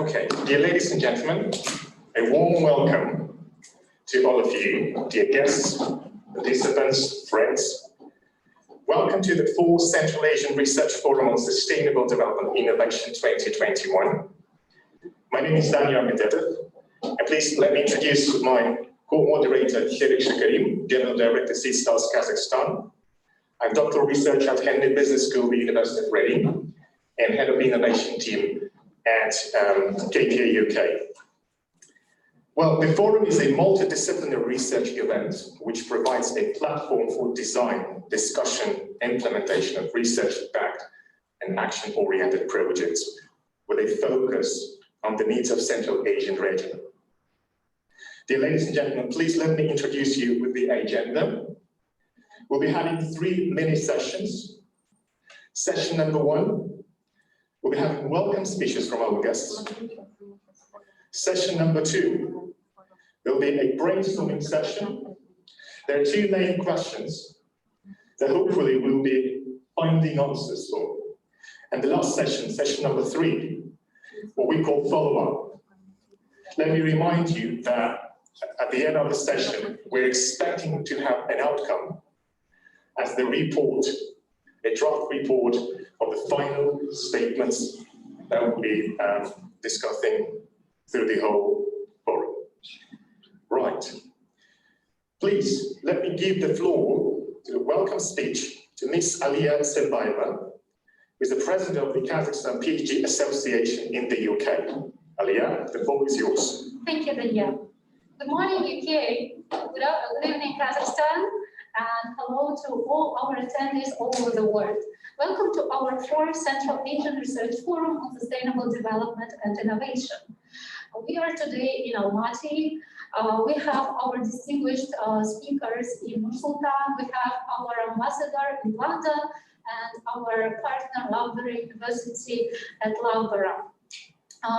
Okay, dear ladies and gentlemen, a warm welcome to all of you, dear guests, participants, friends. Welcome to the 4th Central Asian Research Forum on Sustainable Development Innovation 2021. My name is Daniyar, and please let me introduce my co-moderator, Serik Shakarim, General Director, Seedstars, Kazakhstan. I'm doctoral researcher at Henley Business School, the University of Reading, and head of the innovation team at KPAUK. Well, the forum is a multidisciplinary research event which provides a platform for design, discussion, implementation of research-backed and action-oriented projects with a focus on the needs of Central Asian region. Dear ladies and gentlemen, please let me introduce you with the agenda. We'll be having 3 mini sessions. Session number 1, we'll be having welcome speeches from our guests. Session number 2, there'll be a brainstorming session. There are 2 main questions that hopefully we'll be finding answers for. And the last session, session number 3, what we call follow-up. Let me remind you that at the end of the session, we're expecting to have an outcome as the report, a draft report of the final statements that we'll be discussing through the whole forum. Right. Please, let me give the floor to the welcome speech to Ms. Aliya Sembayeva, who is the president of the Kazakhstan PhD Association in the UK. Aliya, the floor is yours. Thank you, Daniyar. Good morning, UK. Good evening, Kazakhstan. And hello to all our attendees all over the world. Welcome to our 4th Central Asian Research Forum on Sustainable Development and Innovation. We are today in Almaty. We have our distinguished speakers in Nur-Sultan. We have our ambassador in London and our partner, Loughborough University at Loughborough.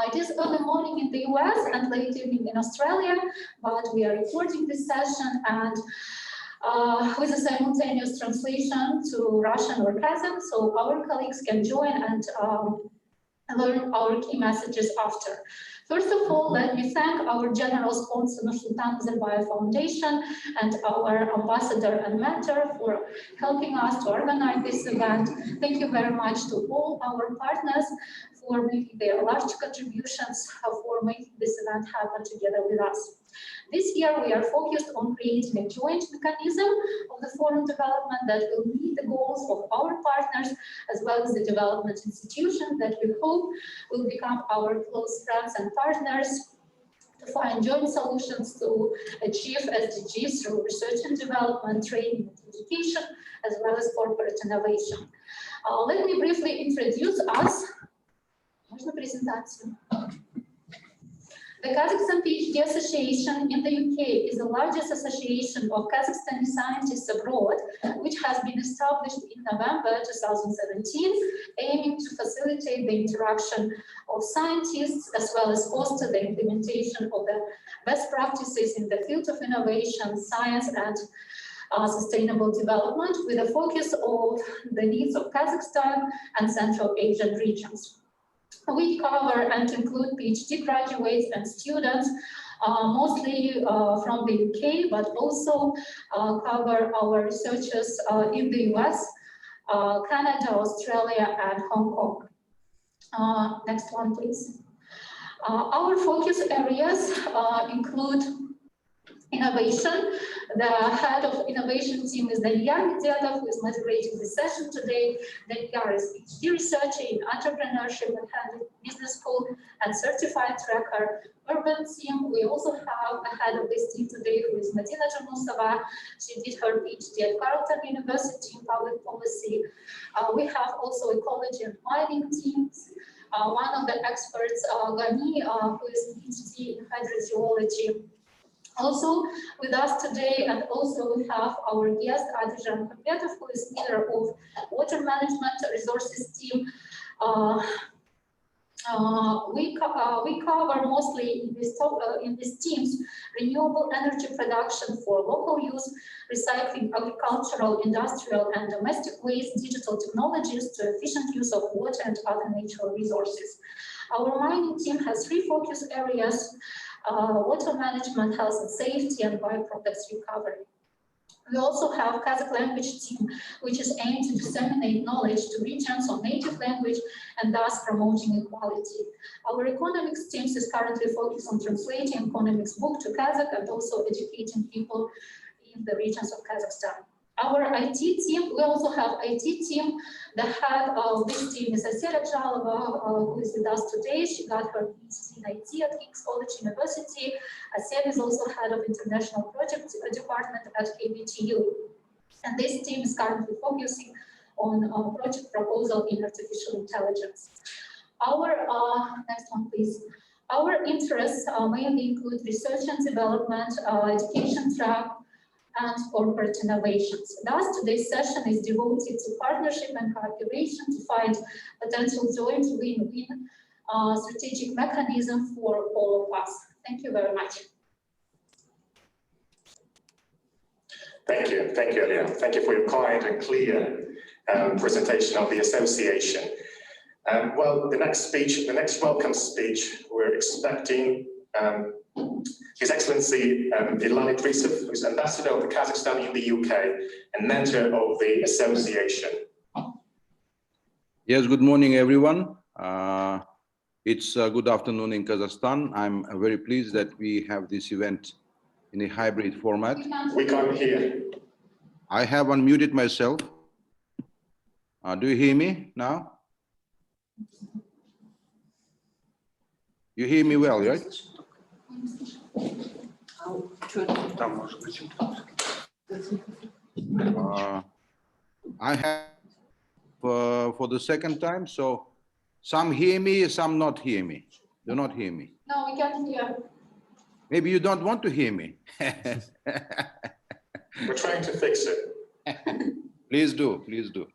It is early morning in the US and late evening in Australia, but we are recording this session and with a simultaneous translation to Russian or Kazakh, so our colleagues can join and learn our key messages after. First of all, let me thank our general sponsor, Nur-Sultan Nazarbayev Foundation, and our ambassador and mentor for helping us to organize this event. Thank you very much to all our partners for making their large contributions for making this event happen together with us. This year, we are focused on creating a joint mechanism of the forum development that will meet the goals of our partners, as well as the development institutions that we hope will become our close friends and partners to find joint solutions to achieve SDGs through research and development, training and education, as well as corporate innovation. Let me briefly introduce us. The Kazakhstan PhD Association in the UK is the largest association of Kazakhstani scientists abroad, which has been established in November 2017, aiming to facilitate the interaction of scientists as well as foster the implementation of the best practices in the field of innovation, science, and sustainable development, with a focus on the needs of Kazakhstan and Central Asian regions. We cover and include PhD graduates and students, mostly from the UK, but also cover our researchers in the US, Canada, Australia, and Hong Kong. Next one, please. Our focus areas include innovation. The head of innovation team is Daniyar, who is moderating the session today. Daniyar is PhD researcher in entrepreneurship at Henley Business School and certified tracker. Urban team, we also have a head of this team today who is Medina Savva. She did her PhD at Carleton University in public policy. We have also ecology and mining teams. One of the experts, Gani, who is PhD in hydrogeology. Also with us today, and also we have our guest, Kanapyanov, who is leader of water management resources team. We cover mostly in these teams renewable energy production for local use, recycling, agricultural, industrial, and domestic waste, digital technologies to efficient use of water and other natural resources. Our mining team has 3 focus areas: water management, health and safety, and bioproducts recovery. We also have Kazakh language team, which is aimed to disseminate knowledge to regions on native language and thus promoting equality. Our economics team is currently focused on translating economics book to Kazakh and also educating people in the regions of Kazakhstan. Our IT team, we also have IT team. The head of this team is Serik, who is with us today. She got her BSc in IT at King's College University. Serik is also head of international project department at KBTU. And this team is currently focusing on project proposal in artificial intelligence. Our, next one please. Our interests mainly include research and development, education track, and corporate innovations. Thus, today's session is devoted to partnership and cooperation to find potential joint win-win strategic mechanism for all of us. Thank you very much. Thank you, Aliya. Thank you for your kind and clear presentation of the association. Well, the next welcome speech, we're expecting His Excellency Erlan Idrissov, who's Ambassador of Kazakhstan in the UK and mentor of the association. Yes, good morning, everyone. It's good afternoon in Kazakhstan. I'm very pleased that we have this event in a hybrid format. We can't hear. I have unmuted myself. Do you hear me now? You hear me well, right? I have for the second time, so some hear me, some not hear me. Do not hear me. No, we can't hear. Maybe you don't want to hear me. We're trying to fix it. Please do, please do.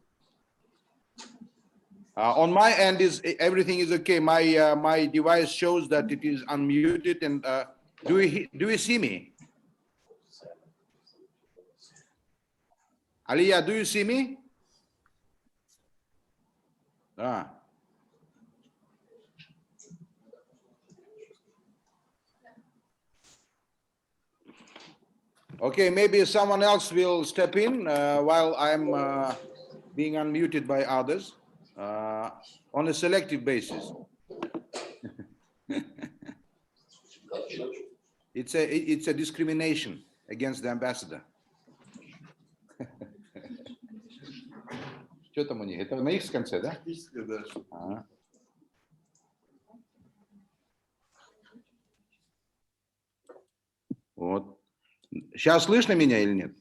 On my end, everything is okay. My device shows that it is unmuted. And do you see me? Aliya, do you see me? Okay, maybe someone else will step in while I'm being unmuted by others on a selective basis. It's a discrimination against the ambassador. Что там у них? Это на их конце, да? Да. Вот. Сейчас слышно меня или нет?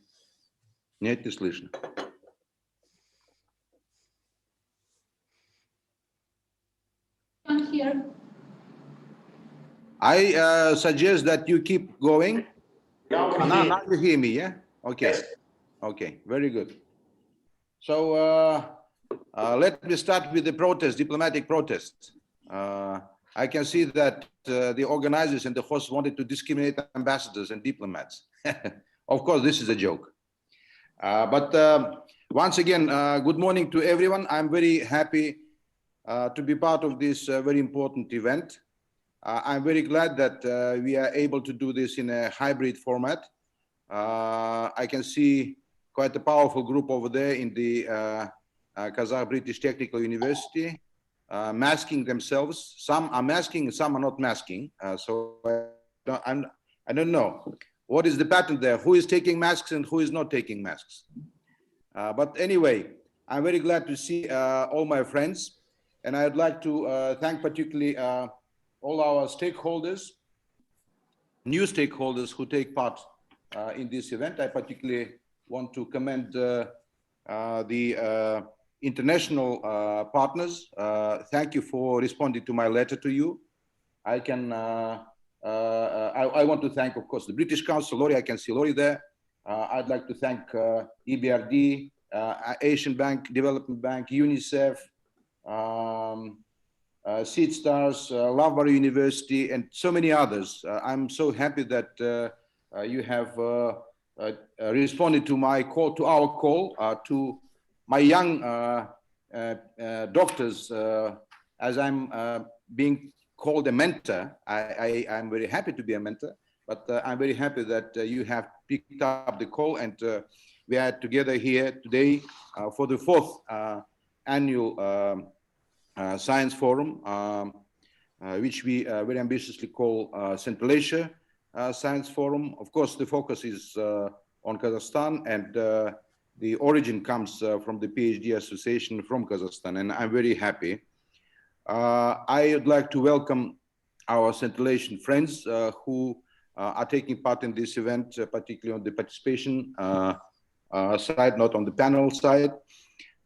Нет, не слышно. I suggest that you keep going. Now you hear me, yeah? Okay. Yes. Okay, very good. So let me start with the protest, diplomatic protests. I can see that the organizers and the hosts wanted to discriminate ambassadors and diplomats. Of course, this is a joke. But once again, good morning to everyone. I'm very happy to be part of this very important event. I'm very glad that we are able to do this in a hybrid format. I can see quite a powerful group over there in the Kazakh British Technical University, masking themselves. Some are masking, some are not masking. So I don't know. What is the pattern there? Who is taking masks and who is not taking masks? But anyway, I'm very glad to see all my friends. And I'd like to thank particularly all our stakeholders, new stakeholders who take part in this event. I particularly want to commend the international partners. Thank you for responding to my letter to you. I want to thank, of course, the British Council, Lawrie. I can see Lawrie there. I'd like to thank EBRD, Asian Bank, Development Bank, Unicef, Seedstars, Loughborough University, and so many others. I'm so happy that you have responded to my call, to our call, to my young doctors, as I'm being called a mentor. I'm very happy to be a mentor, but I'm very happy that you have picked up the call, and we are together here today for the fourth annual Science Forum, which we very ambitiously call Central Asia Science Forum. Of course, the focus is on Kazakhstan, and the origin comes from the PhD Association from Kazakhstan, and I'm very happy. I would like to welcome our Central Asian friends who are taking part in this event, particularly on the participation side, not on the panel side.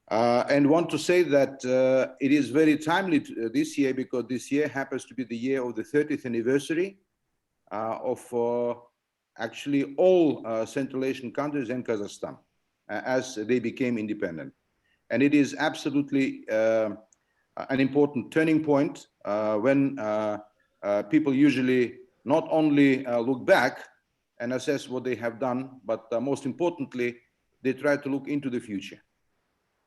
And want to say that it is very timely this year, because this year happens to be the year of the 30th anniversary of actually all Central Asian countries and Kazakhstan as they became independent. And it is absolutely an important turning point when people usually not only look back and assess what they have done, but most importantly, they try to look into the future.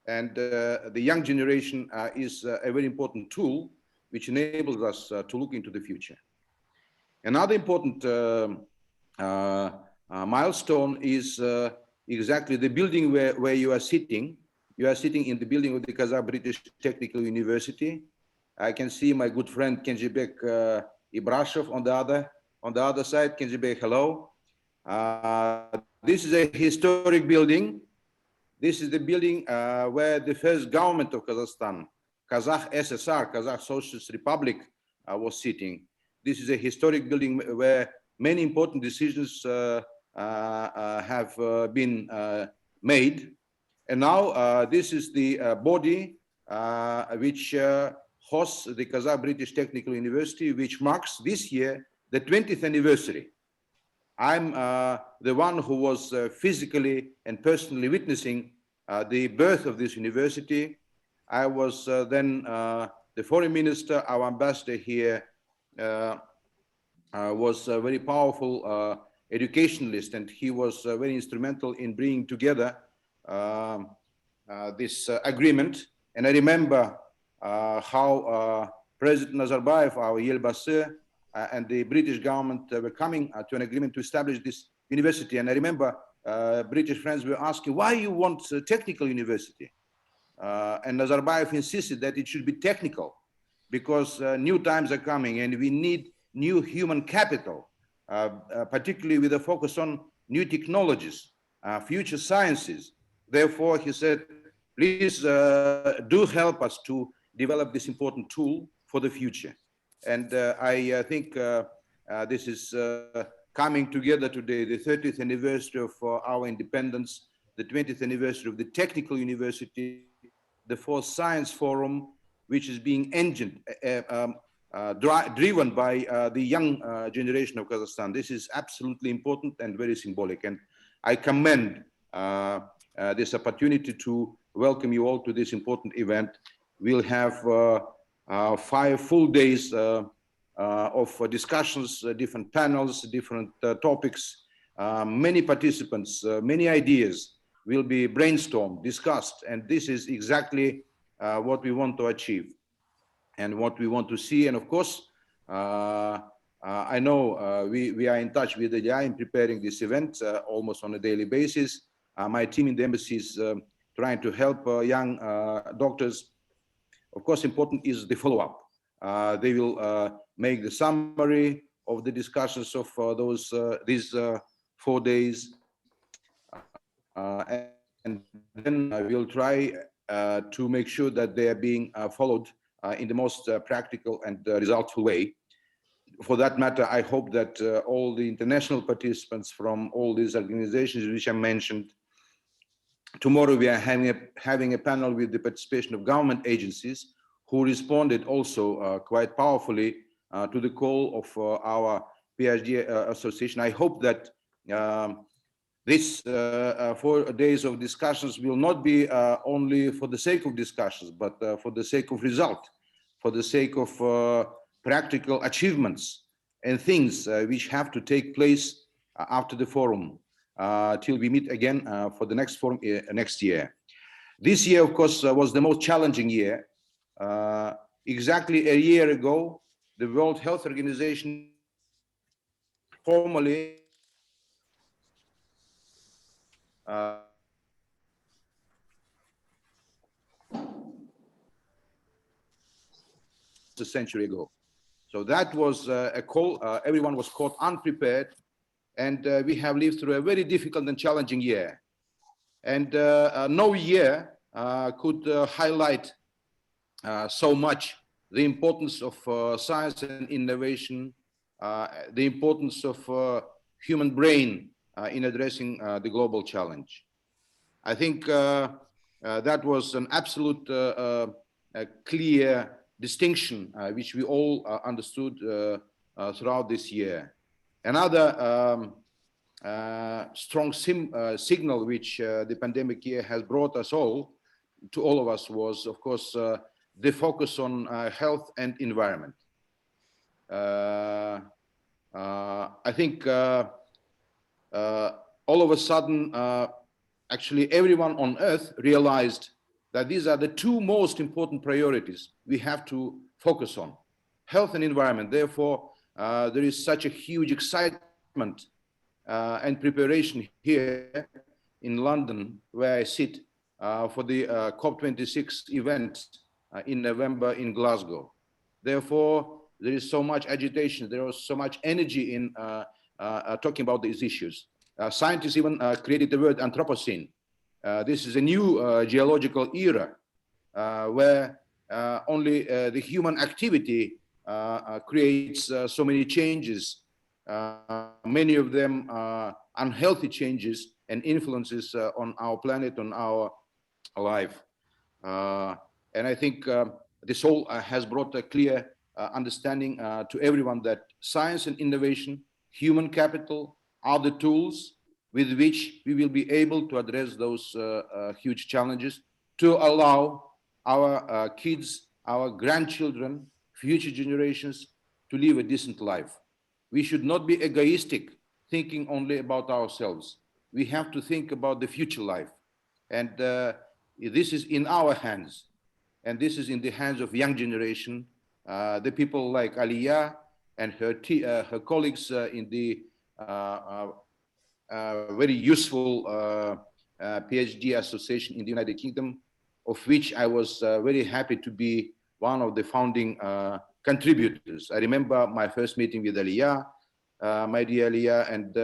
And the young generation is a very important tool which enables us to look into the future. Another important milestone is exactly the building where you are sitting. You are sitting in the building of the Kazakh British Technical University. I can see my good friend Kenzhebek Ibrashev on the other side. Kenzhebek, hello. This is a historic building. This is the building where the first government of Kazakhstan, Kazakh SSR, Kazakh Socialist Republic, was sitting. This is a historic building where many important decisions have been made. And now this is the body which hosts the Kazakh British Technical University, which marks this year the 20th anniversary. I'm the one who was physically and personally witnessing the birth of this university. I was then the foreign minister. Our ambassador here was a very powerful educationalist, and he was very instrumental in bringing together this agreement. And I remember how President Nazarbayev, our Yelbasi, and the British government were coming to an agreement to establish this university. And I remember British friends were asking, why you want a technical university? And Nazarbayev insisted that it should be technical, because new times are coming and we need new human capital, particularly with a focus on new technologies, future sciences. Therefore, he said, please do help us to develop this important tool for the future. And I think this is coming together today, the 30th anniversary of our independence, the 20th anniversary of the Technical University, the fourth Science Forum, which is being engined, driven by the young generation of Kazakhstan. This is absolutely important and very symbolic. And I commend this opportunity to welcome you all to this important event. We'll have 5 full days of discussions, different panels, different topics, many participants, many ideas will be brainstormed, discussed, and this is exactly what we want to achieve and what we want to see. And of course, I know we are in touch with Aliya in preparing this event almost on a daily basis. My team in the embassy is trying to help young doctors. Of course, important is the follow-up. They will make the summary of the discussions of these 4 days, and then we'll try to make sure that they are being followed in the most practical and resultful way. For that matter, I hope that all the international participants from all these organizations which I mentioned, tomorrow we are having a panel with the participation of government agencies who responded also quite powerfully to the call of our PhD association. I hope that this 4 days of discussions will not be only for the sake of discussions, but for the sake of result, for the sake of practical achievements and things which have to take place after the forum till we meet again for the next forum next year. This year, of course, was the most challenging year. exactly a year ago, the World Health Organization formally a century ago. So that was a call. Everyone was caught unprepared, and we have lived through a very difficult and challenging year. And no year could highlight so much the importance of science and innovation, the importance of human brain in addressing the global challenge. I think that was an absolute clear distinction which we all understood throughout this year. Another strong signal which the pandemic year has brought us all, to all of us, was, of course, the focus on health and environment. I think all of a sudden, actually everyone on earth realized that these are the two most important priorities we have to focus on, health and environment. Therefore, there is such a huge excitement and preparation here in London, where I sit, for the COP26 event in November in Glasgow. Therefore, there is so much agitation, there was so much energy in talking about these issues. Scientists even created the word Anthropocene. This is a new geological era where only the human activity creates so many changes, many of them unhealthy changes and influences on our planet, on our life. And I think this all has brought a clear understanding to everyone that science and innovation, human capital, are the tools with which we will be able to address those huge challenges, to allow our kids, our grandchildren, future generations to live a decent life. We should not be egoistic, thinking only about ourselves. We have to think about the future life. And this is in our hands. And this is in the hands of young generation, the people like Aliya and her colleagues in the very useful PhD association in the United Kingdom, of which I was very happy to be one of the founding contributors. I remember my first meeting with Aliya, my dear Aliya, and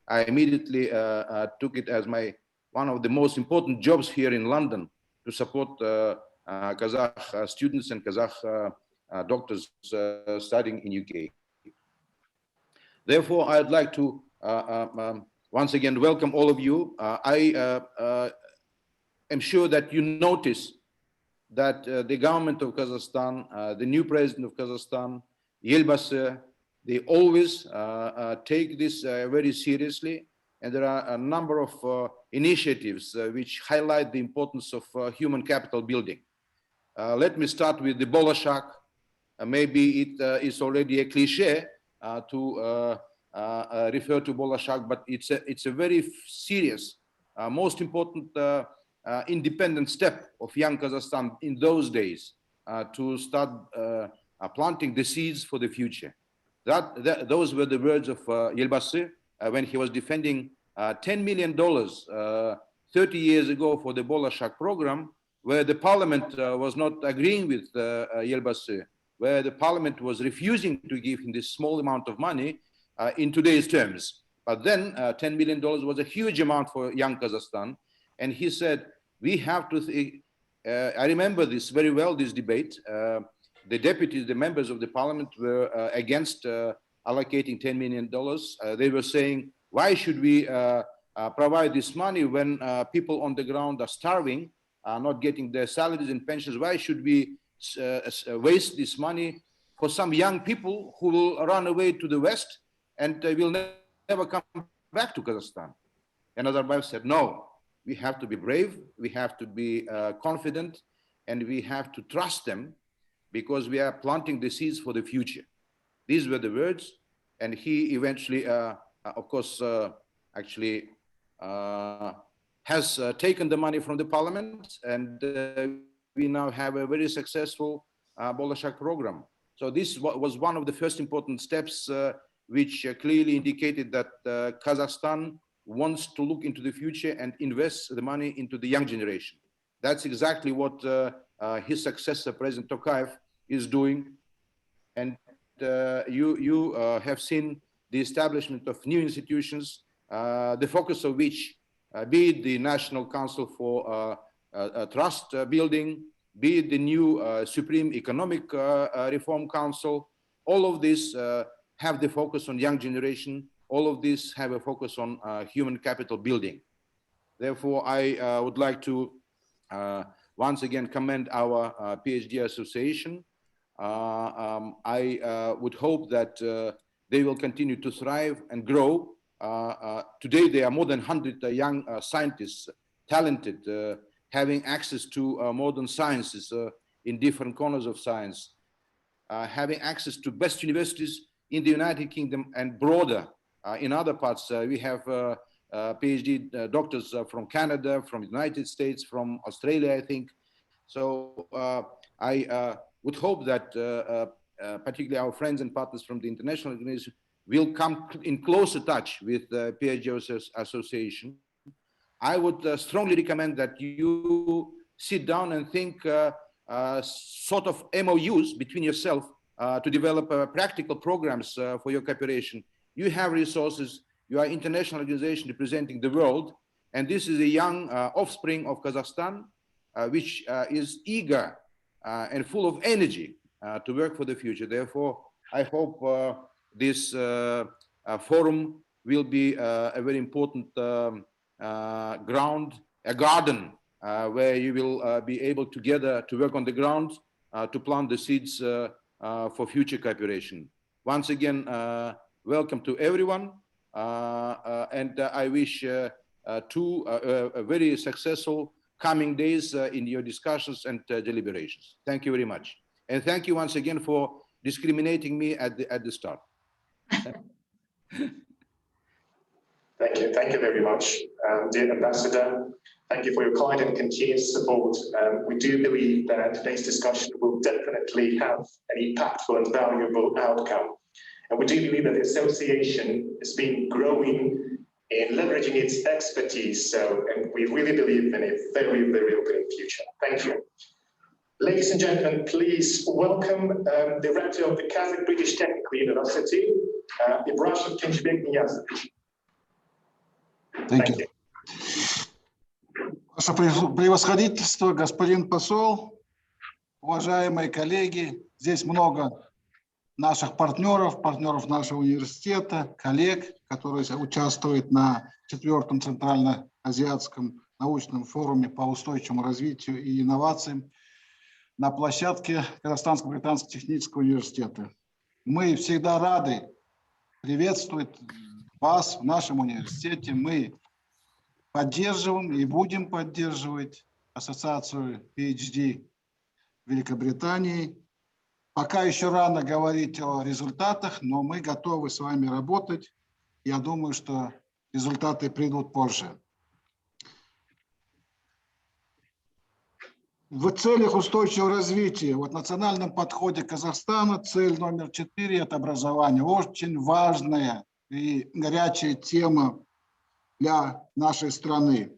I immediately took it as one of the most important jobs here in London to support Kazakh students and Kazakh doctors studying in UK. Therefore, I'd like to once again welcome all of you. I am sure that you notice that the government of Kazakhstan, the new president of Kazakhstan, Elbasy, they always take this very seriously. And there are a number of initiatives which highlight the importance of human capital building. Let me start with the Bolashak. Maybe it is already a cliche to refer to Bolashak, but it's a very serious, most important independent step of young Kazakhstan in those days to start planting the seeds for the future. Those were the words of Elbasy when he was defending $10 million 30 years ago for the Bolashak program, where the parliament was not agreeing with Elbasy, where the parliament was refusing to give him this small amount of money in today's terms. But then $10 million was a huge amount for young Kazakhstan. And he said, we have to, I remember this very well, this debate. The deputies, the members of the parliament were against allocating $10 million. They were saying, why should we provide this money when people on the ground are starving, not getting their salaries and pensions? Why should we waste this money for some young people who will run away to the West and will never come back to Kazakhstan? And Nazarbayev said, no, we have to be brave, we have to be confident, and we have to trust them, because we are planting the seeds for the future. These were the words, and he eventually, of course, actually has taken the money from the parliament, and we now have a very successful Bolashak program. So this was one of the first important steps which clearly indicated that Kazakhstan wants to look into the future and invest the money into the young generation. That's exactly what his successor, President Tokayev, is doing. And you have seen the establishment of new institutions, the focus of which, be it the National Council for Trust Building, be it the new Supreme Economic Reform Council, all of this have the focus on young generation. All of this have a focus on human capital building. Therefore, I would like to once again commend our PhD association. I would hope that they will continue to thrive and grow. Today, there are more than 100 young scientists, talented, having access to modern sciences in different corners of science, having access to best universities in the United Kingdom and broader in other parts. We have PhD doctors from Canada, from the United States, from Australia, I think. So I would hope that particularly our friends and partners from the international organization will come in closer touch with the PhD Association. I would strongly recommend that you sit down and think sort of MOUs between yourself to develop practical programs for your cooperation. You have resources, you are an international organization representing the world, and this is a young offspring of Kazakhstan, which is eager and full of energy to work for the future. Therefore, I hope this forum will be a very important ground, a garden, where you will be able together to work on the ground to plant the seeds for future cooperation. Once again, welcome to everyone, and I wish a very successful coming days in your discussions and deliberations. Thank you very much. And thank you once again for discriminating me at the start. Thank you very much, dear Ambassador. Thank you for your kind and continuous support. We do believe that today's discussion will definitely have an impactful and valuable outcome. And we do believe that the association has been growing in leveraging its expertise. And we really believe in a very, very open future. Thank you. Ladies and gentlemen, please welcome the Rector of the Kazakh British Technical University, Ibrashev Kenzhebek Ibrashev. Thank you. Ваше превосходительство, господин посол, уважаемые коллеги, здесь много наших партнеров нашего университета, коллег, которые участвуют на 4-м Центрально-Азиатском научном форуме по устойчивому развитию и инновациям на площадке Казахстанского британского технического университета. Мы всегда рады приветствовать вас в нашем университете. Мы поддерживаем и будем поддерживать ассоциацию PhD Великобритании. Пока еще рано говорить о результатах, но мы готовы с вами работать. Я думаю, что результаты придут позже. В целях устойчивого развития, в национальном подходе Казахстана цель номер 4 – это образование. Очень важная и горячая тема для нашей страны.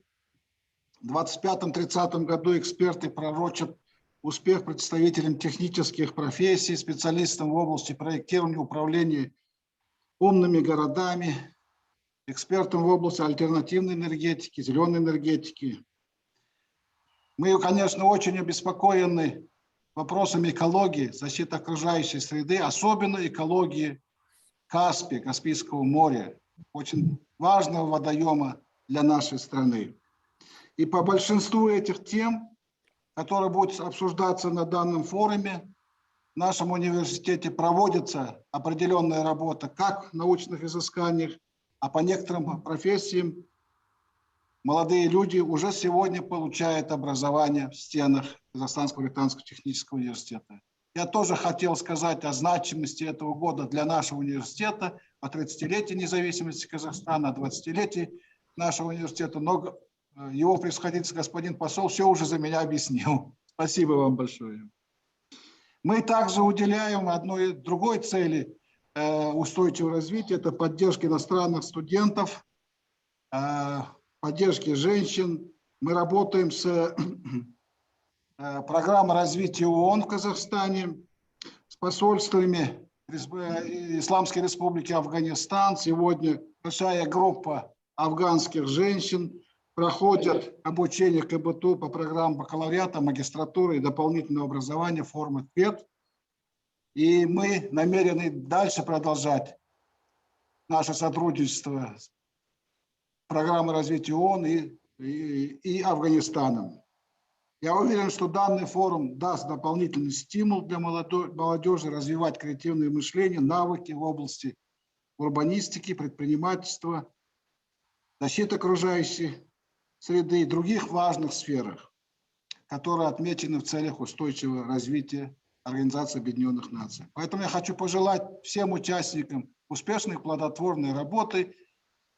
В 2025-2030 году эксперты пророчат успех представителям технических профессий, специалистам в области проектирования, управления умными городами, экспертам в области альтернативной энергетики, зеленой энергетики. Мы, конечно, очень обеспокоены вопросами экологии, защиты окружающей среды, особенно экологии Каспийского моря, очень важного водоема для нашей страны. И по большинству этих тем, которые будут обсуждаться на данном форуме, в нашем университете проводится определенная работа как в научных изысканиях, а по некоторым профессиям молодые люди уже сегодня получают образование в стенах Казахстанского британского технического университета. Я тоже хотел сказать о значимости этого года для нашего университета, о 30-летии независимости Казахстана, о 20-летии нашего университета. Но его превосходительство, господин посол, все уже за меня объяснил. Спасибо вам большое. Мы также уделяем одной другой цели устойчивого развития, это поддержка иностранных студентов, поддержки женщин. Мы работаем с программой развития ООН в Казахстане, с посольствами Исламской Республики Афганистан. Сегодня большая группа афганских женщин проходят обучение КБТУ по программам бакалавриата, магистратуры и дополнительного образования формы КВЕД. И мы намерены дальше продолжать наше сотрудничество с программой развития ООН и Афганистаном. Я уверен, что данный форум даст дополнительный стимул для молодежи развивать креативное мышление, навыки в области урбанистики, предпринимательства, защиты окружающей среды и других важных сферах, которые отмечены в целях устойчивого развития Организации Объединенных Наций. Поэтому я хочу пожелать всем участникам успешной плодотворной работы.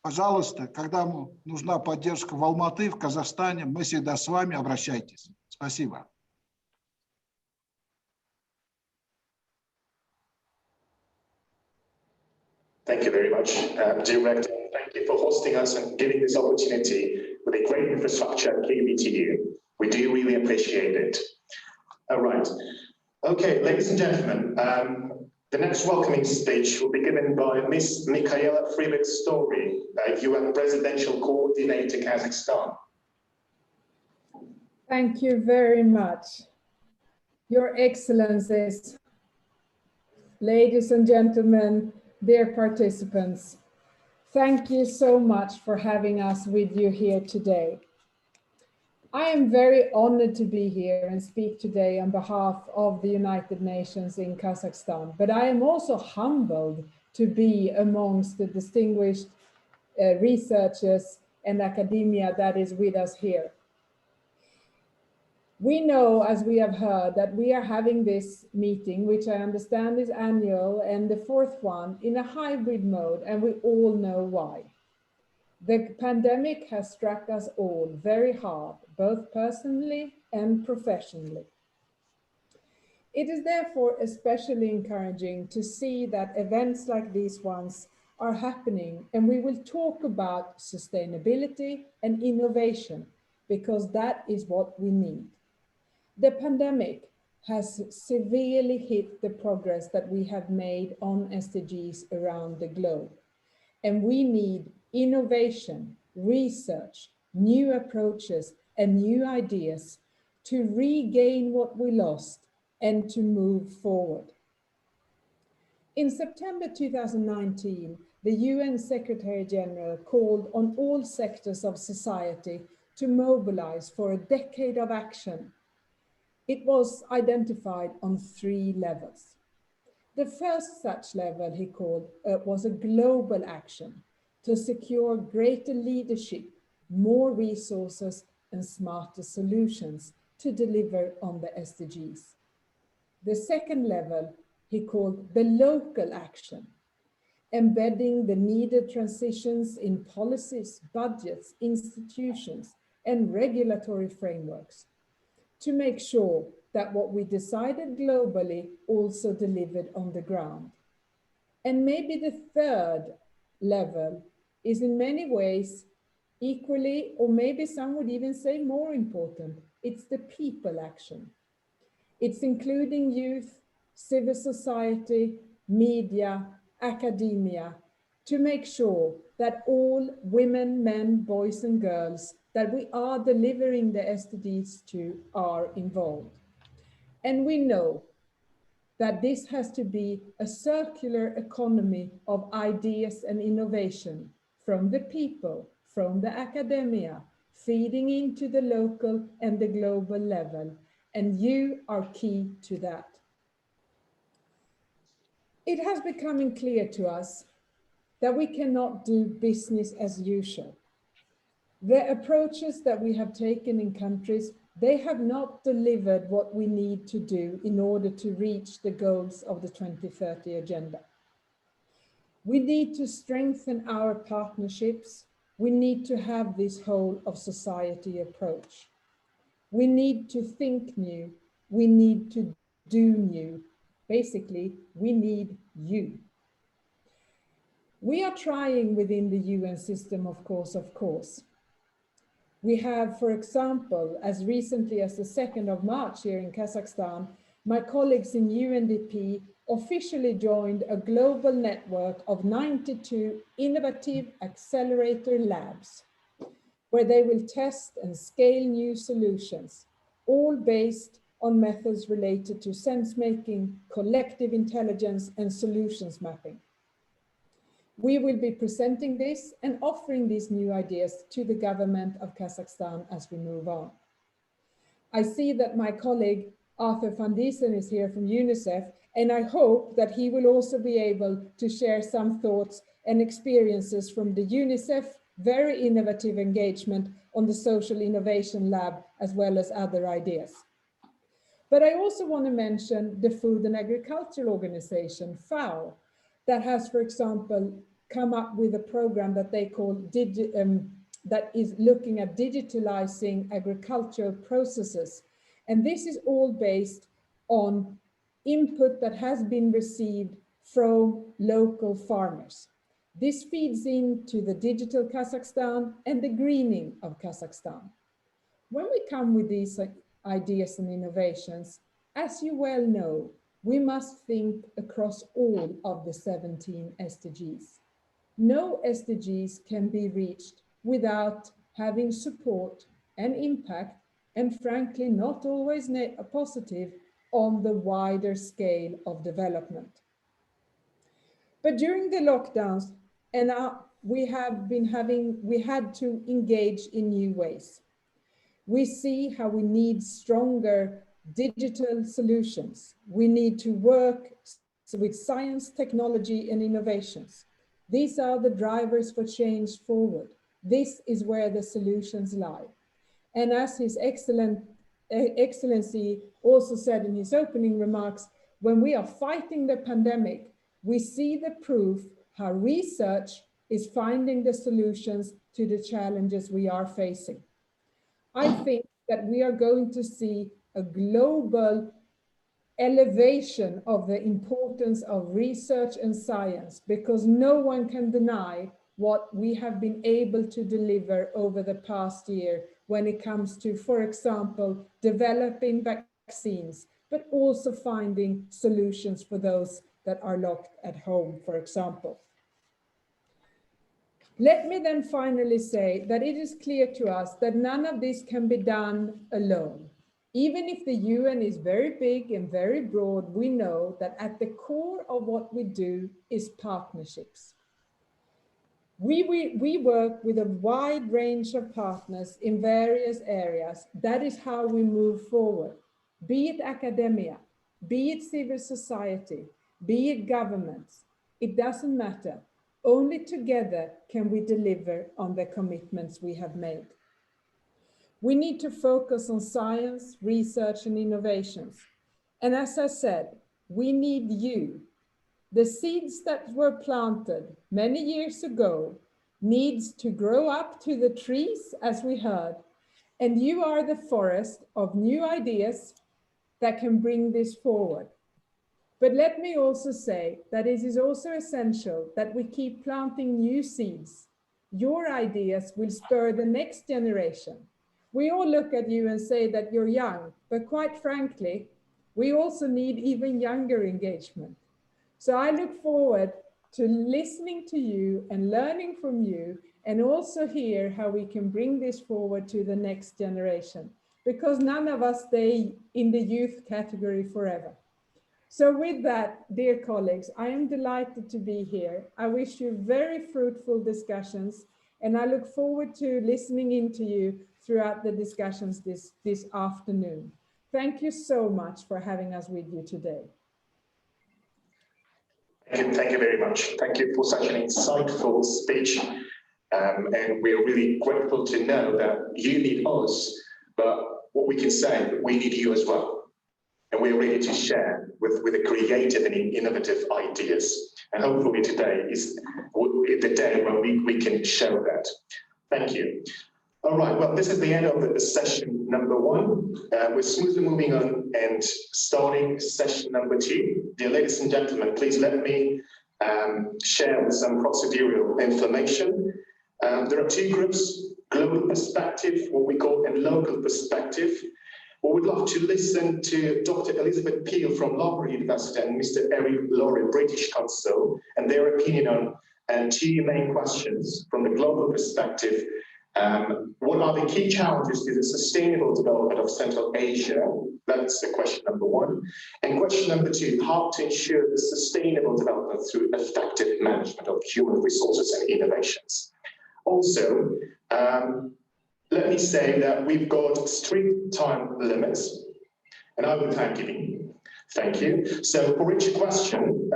Пожалуйста, когда нужна поддержка в Алматы, в Казахстане, мы всегда с вами, обращайтесь. Спасибо. Thank you very much, dear Rector. Thank you for hosting us and giving this opportunity with a great infrastructure at KBTU. We do really appreciate it. All right. Okay, ladies and gentlemen, the next welcoming speech will be given by Ms. Michaela Frieberg-Storey, UN Presidential Coordinator, Kazakhstan. Thank you very much. Your Excellencies, ladies and gentlemen, dear participants, thank you so much for having us with you here today. I am very honored to be here and speak today on behalf of the United Nations in Kazakhstan, but I am also humbled to be amongst the distinguished researchers and academia that is with us here. We know, as we have heard, that we are having this meeting, which I understand is annual, and the fourth one in a hybrid mode, and we all know why. The pandemic has struck us all very hard, both personally and professionally. It is therefore especially encouraging to see that events like these ones are happening, and we will talk about sustainability and innovation, because that is what we need. The pandemic has severely hit the progress that we have made on SDGs around the globe, and we need innovation, research, new approaches, and new ideas to regain what we lost and to move forward. In September 2019, the UN Secretary General called on all sectors of society to mobilize for a decade of action. It was identified on 3 levels. The first such level, he called, was a global action to secure greater leadership, more resources, and smarter solutions to deliver on the SDGs. The second level, he called the local action, embedding the needed transitions in policies, budgets, institutions, and regulatory frameworks to make sure that what we decided globally also delivered on the ground. And maybe the third level is in many ways equally, or maybe some would even say more important. It's the people action. It's including youth, civil society, media, academia, to make sure that all women, men, boys and girls that we are delivering the SDGs to are involved. And we know that this has to be a circular economy of ideas and innovation from the people, from the academia, feeding into the local and the global level. And you are key to that. It has become clear to us that we cannot do business as usual. The approaches that we have taken in countries, they have not delivered what we need to do in order to reach the goals of the 2030 agenda. We need to strengthen our partnerships. We need to have this whole of society approach. We need to think new. We need to do new. Basically, we need you. We are trying within the UN system, of course. We have, for example, as recently as the 2nd of March here in Kazakhstan, my colleagues in UNDP officially joined a global network of 92 innovative accelerator labs, where they will test and scale new solutions, all based on methods related to sense-making, collective intelligence, and solutions mapping. We will be presenting this and offering these new ideas to the government of Kazakhstan as we move on. I see that my colleague Arthur van Diesen is here from Unicef, and I hope that he will also be able to share some thoughts and experiences from the Unicef very innovative engagement on the Social Innovation Lab, as well as other ideas. But I also want to mention the Food and Agriculture Organization, FAO, that has, for example, come up with a program that they call that is looking at digitalizing agricultural processes. And this is all based on input that has been received from local farmers. This feeds into the digital Kazakhstan and the greening of Kazakhstan. When we come with these ideas and innovations, as you well know, we must think across all of the 17 SDGs. No SDGs can be reached without having support and impact, and frankly, not always positive on the wider scale of development. But during the lockdowns, we had to engage in new ways. We see how we need stronger digital solutions. We need to work with science, technology, and innovations. These are the drivers for change forward. This is where the solutions lie. And as His Excellency also said in his opening remarks, when we are fighting the pandemic, we see the proof how research is finding the solutions to the challenges we are facing. I think that we are going to see a global elevation of the importance of research and science, because no one can deny what we have been able to deliver over the past year when it comes to, for example, developing vaccines, but also finding solutions for those that are locked at home, for example. Let me then finally say that it is clear to us that none of this can be done alone. Even if the UN is very big and very broad, we know that at the core of what we do is partnerships. We work with a wide range of partners in various areas. That is how we move forward, be it academia, be it civil society, be it governments. It doesn't matter. Only together can we deliver on the commitments we have made. We need to focus on science, research, and innovations. And as I said, we need you. The seeds that were planted many years ago needs to grow up to the trees, as we heard, and you are the forest of new ideas that can bring this forward. But let me also say that it is also essential that we keep planting new seeds. Your ideas will spur the next generation. We all look at you and say that you're young, but quite frankly, we also need even younger engagement. So I look forward to listening to you and learning from you, and also hear how we can bring this forward to the next generation, because none of us stay in the youth category forever. So with that, dear colleagues, I am delighted to be here. I wish you very fruitful discussions, and I look forward to listening into you throughout the discussions this afternoon. Thank you so much for having us with you today. Thank you very much. Thank you for such an insightful speech. And we're really grateful to know that you need us, but what we can say, we need you as well. And we're ready to share with the creative and innovative ideas. And hopefully today is the day when we can show that. Thank you. All right, well, this is the end of the session number 1. We're smoothly moving on and starting session number 2. Dear ladies and gentlemen, please let me share some procedural information. There are 2 groups, global perspective, what we call a local perspective. We would love to listen to Dr. Elizabeth Peel from Loughborough University and Mr. Eric Lawrie, British Consul, and their opinion on 2 main questions from the global perspective. What are the key challenges to the sustainable development of Central Asia? That's the question number 1. And question number 2, how to ensure the sustainable development through effective management of human resources and innovations. Also, let me say that we've got strict time limits, and I will time giving. Thank you. So for each question,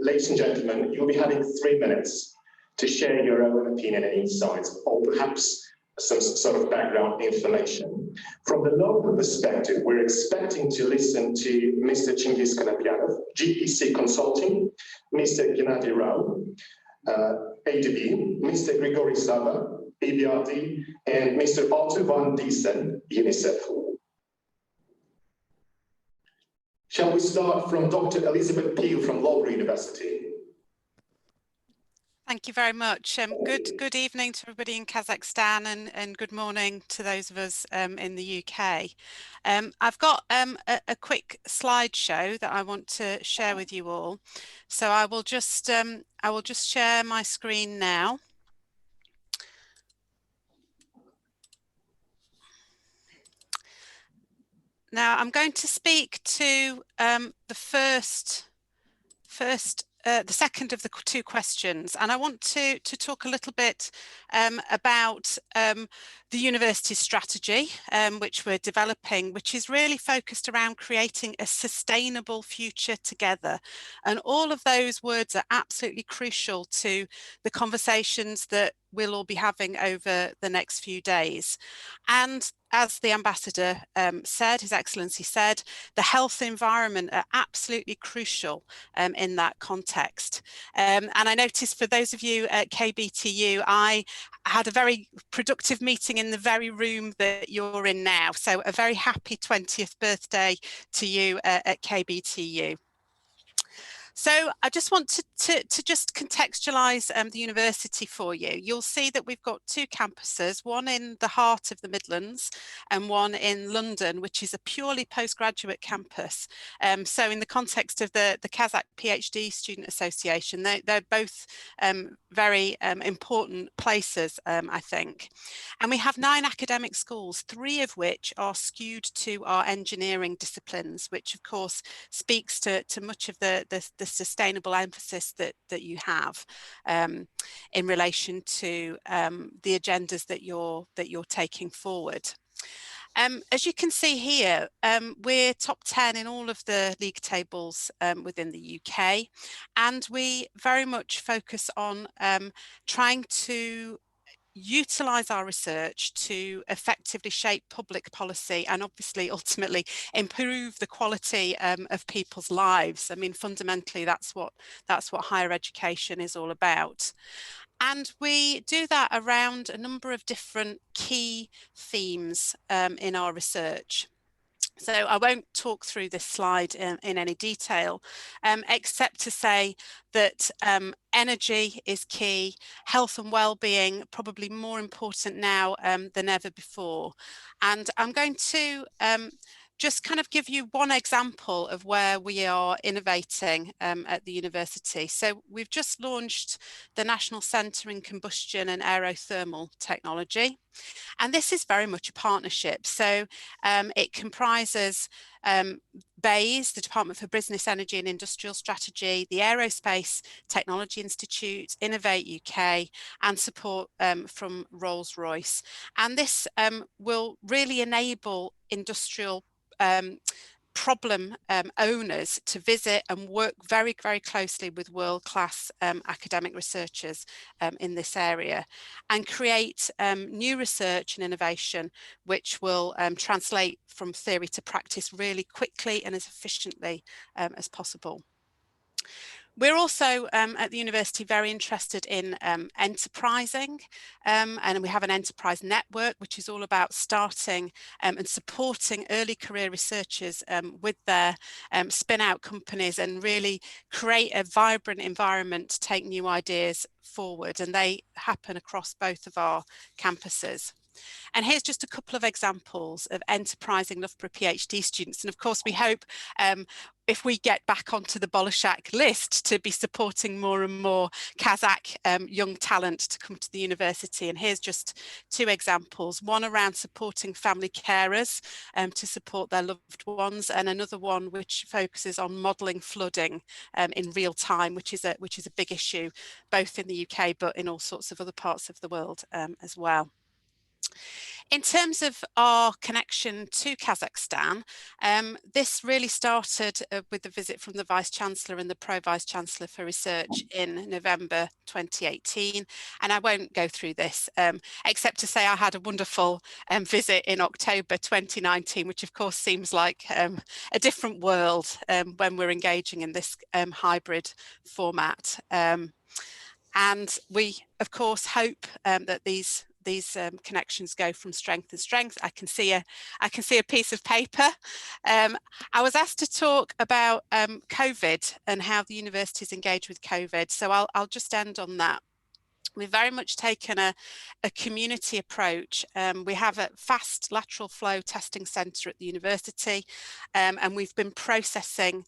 ladies and gentlemen, you'll be having 3 minutes to share your own opinion and insights, or perhaps some sort of background information. From the local perspective, we're expecting to listen to Mr. Chingiz Kanapyanov, GPC Consulting, Mr. Genadiy Rowell, ADB, Mr. Grigoriy Savva, EBRD, and Mr. Otto van Diesen, Unicef. Shall we start from Dr. Elizabeth Peel from Loughborough University? Thank you very much. Good evening to everybody in Kazakhstan, and good morning to those of us in the UK. I've got a quick slideshow that I want to share with you all. So I will just share my screen now. Now I'm going to speak to the second of the 2 questions, and I want to talk a little bit about the university's strategy, which we're developing, which is really focused around creating a sustainable future together. And all of those words are absolutely crucial to the conversations that we'll all be having over the next few days. And as the ambassador said, His Excellency said, the health environment are absolutely crucial in that context. And I noticed for those of you at KBTU, I had a very productive meeting in the very room that you're in now. So a very happy 20th birthday to you at KBTU. So I just want to just contextualise the university for you. You'll see that we've got 2 campuses, one in the heart of the Midlands and one in London, which is a purely postgraduate campus. So in the context of the Kazakh PhD Student Association, they're both very important places, I think. And we have 9 academic schools, 3 of which are skewed to our engineering disciplines, which of course speaks to much of the sustainable emphasis that you have in relation to the agendas that you're taking forward. As you can see here, we're top 10 in all of the league tables within the UK, and we very much focus on trying to utilise our research to effectively shape public policy and obviously ultimately improve the quality of people's lives. I mean, fundamentally, that's what higher education is all about. And we do that around a number of different key themes in our research. So I won't talk through this slide in any detail, except to say that energy is key, health and well-being probably more important now than ever before. And I'm going to just kind of give you one example of where we are innovating at the university. So we've just launched the National Centre in Combustion and Aerothermal Technology. And this is very much a partnership. So it comprises BEIS, the Department for Business, Energy and Industrial Strategy, the Aerospace Technology Institute, Innovate UK, and support from Rolls-Royce. And this will really enable industrial problem owners to visit and work very, very closely with world-class academic researchers in this area and create new research and innovation which will translate from theory to practice really quickly and as efficiently as possible. We're also at the university very interested in enterprising, and we have an enterprise network which is all about starting and supporting early career researchers with their spin-out companies and really create a vibrant environment to take new ideas forward, and they happen across both of our campuses. And here's just a couple of examples of enterprising Loughborough PhD students. And of course, we hope if we get back onto the Bolshak list to be supporting more and more Kazakh young talent to come to the university. And here's just two examples, one around supporting family carers to support their loved ones, and another one which focuses on modelling flooding in real time, which is a big issue, both in the UK, but in all sorts of other parts of the world as well. In terms of our connection to Kazakhstan, this really started with the visit from the Vice-Chancellor and the Pro-Vice-Chancellor for Research in November 2018. And I won't go through this, except to say I had a wonderful visit in October 2019, which of course seems like a different world when we're engaging in this hybrid format. And we, of course, hope that these connections go from strength to strength. I can see a piece of paper. I was asked to talk about COVID and how the universities engage with COVID. So I'll just end on that. We've very much taken a community approach. We have a fast lateral flow testing centre at the university, and we've been processing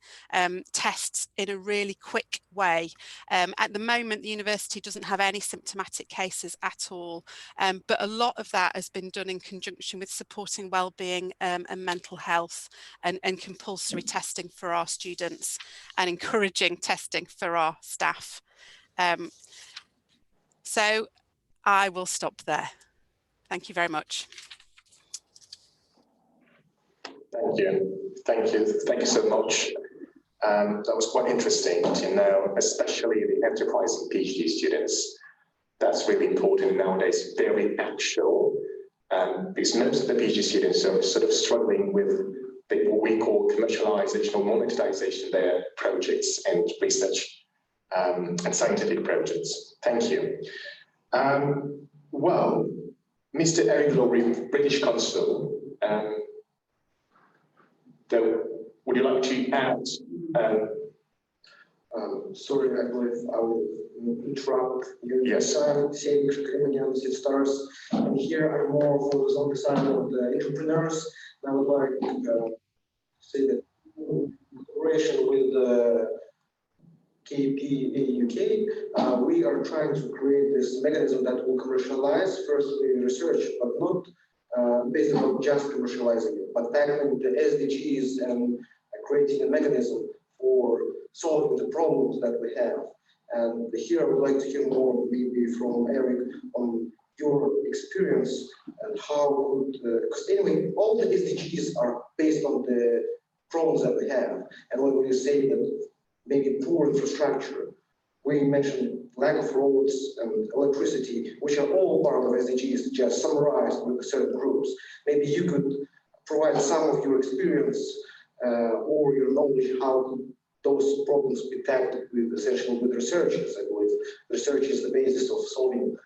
tests in a really quick way. At the moment, the university doesn't have any symptomatic cases at all, but a lot of that has been done in conjunction with supporting wellbeing and mental health and compulsory testing for our students and encouraging testing for our staff. So I will stop there. Thank you very much. Thank you so much. That was quite interesting to know, especially the enterprising PhD students. That's really important nowadays, very actual, because most of the PhD students are sort of struggling with what we call commercialization or monetization of their projects and research and scientific projects. Thank you. Well, Mr. Eric Lawrie, British Consul, would you like to add? Sorry, I believe I will interrupt you. Yes. Serik, Shakarim again, Seedstars. And here I'm more focused on the side of the entrepreneurs. And I would like to say that in collaboration with the KPAUK, we are trying to create this mechanism that will commercialize firstly research, but not based on just commercializing it, but tackling the SDGs and creating a mechanism for solving the problems that we have. And here I would like to hear more maybe from Eric on your experience and how could, because anyway, all the SDGs are based on the problems that we have. And when you say that maybe poor infrastructure, we mentioned lack of roads and electricity, which are all part of SDGs, just summarized with certain groups. Maybe you could provide some of your experience or your knowledge how could those problems be tackled with essentially with researchers. I believe research is the basis of solving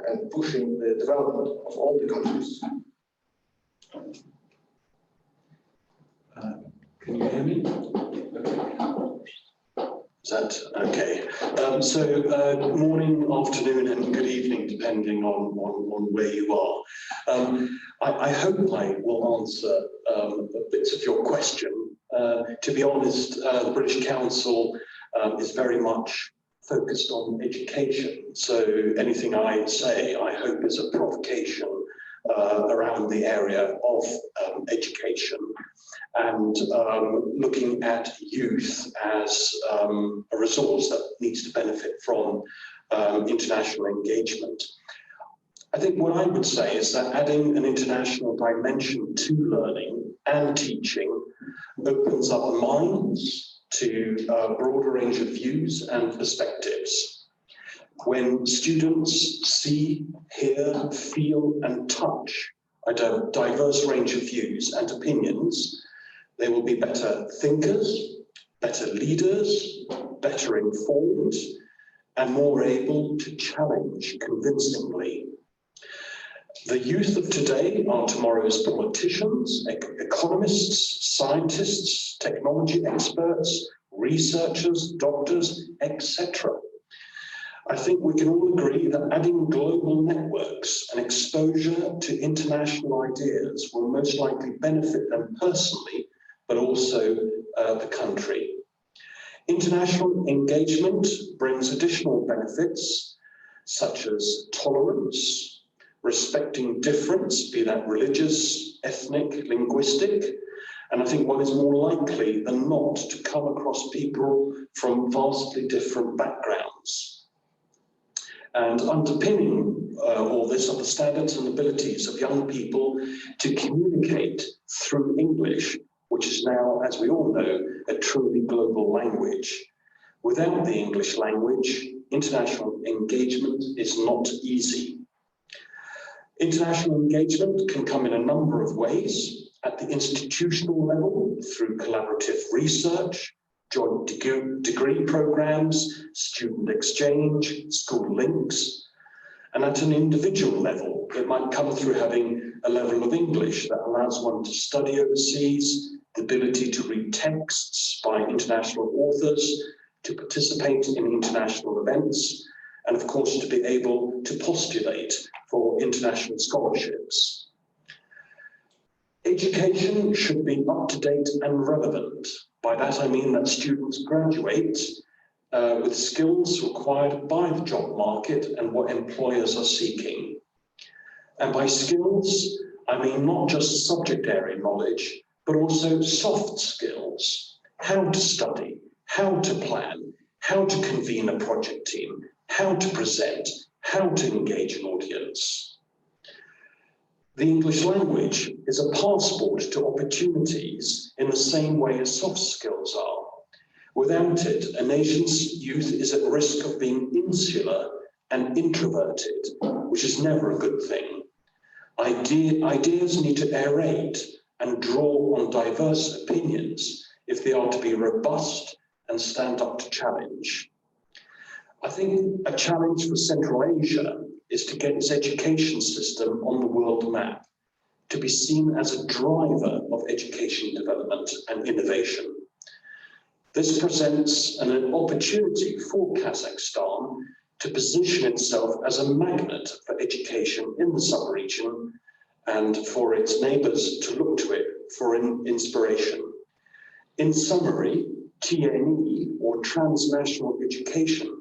and pushing the development of all the countries. Can you hear me? Is that okay? So morning, afternoon, and good evening, depending on where you are. I hope I will answer bits of your question. To be honest, the British Council is very much focused on education. So anything I say, I hope, is a provocation around the area of education and looking at youth as a resource that needs to benefit from international engagement. I think what I would say is that adding an international dimension to learning and teaching opens up minds to a broader range of views and perspectives. When students see, hear, feel, and touch a diverse range of views and opinions, they will be better thinkers, better leaders, better informed, and more able to challenge convincingly. The youth of today are tomorrow's politicians, economists, scientists, technology experts, researchers, doctors, etc. I think we can all agree that adding global networks and exposure to international ideas will most likely benefit them personally, but also the country. International engagement brings additional benefits, such as tolerance, respecting difference, be that religious, ethnic, linguistic, and I think one is more likely than not to come across people from vastly different backgrounds. And underpinning all this are the standards and abilities of young people to communicate through English, which is now, as we all know, a truly global language. Without the English language, international engagement is not easy. International engagement can come in a number of ways. At the institutional level, through collaborative research, joint degree programs, student exchange, school links. And at an individual level, it might come through having a level of English that allows one to study overseas, the ability to read texts by international authors, to participate in international events, and of course to be able to postulate for international scholarships. Education should be up-to-date and relevant. By that I mean that students graduate with skills required by the job market and what employers are seeking. And by skills, I mean not just subject area knowledge, but also soft skills, how to study, how to plan, how to convene a project team, how to present, how to engage an audience. The English language is a passport to opportunities in the same way as soft skills are. Without it, a nation's youth is at risk of being insular and introverted, which is never a good thing. Ideas need to aerate and draw on diverse opinions if they are to be robust and stand up to challenge. I think a challenge for Central Asia is to get its education system on the world map, to be seen as a driver of education development and innovation. This presents an opportunity for Kazakhstan to position itself as a magnet for education in the sub-region and for its neighbours to look to it for inspiration. In summary, TNE, or transnational education,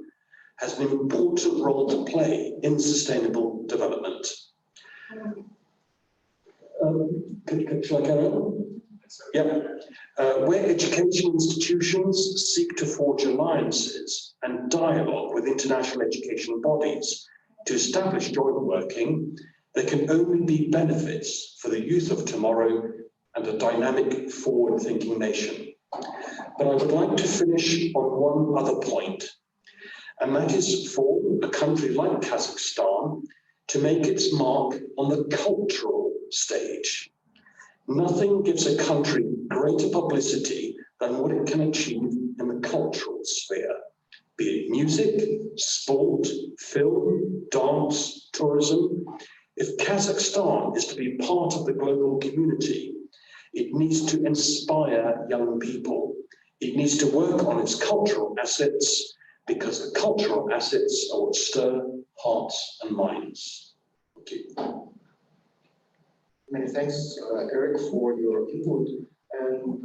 has an important role to play in sustainable development. Shall I carry on? Yeah. Where education institutions seek to forge alliances and dialogue with international education bodies to establish joint working, there can only be benefits for the youth of tomorrow and a dynamic, forward-thinking nation. But I would like to finish on one other point, and that is for a country like Kazakhstan to make its mark on the cultural stage. Nothing gives a country greater publicity than what it can achieve in the cultural sphere, be it music, sport, film, dance, tourism. If Kazakhstan is to be part of the global community, it needs to inspire young people. It needs to work on its cultural assets, because the cultural assets are what stir hearts and minds. Thank you. Many thanks, Eric, for your input. And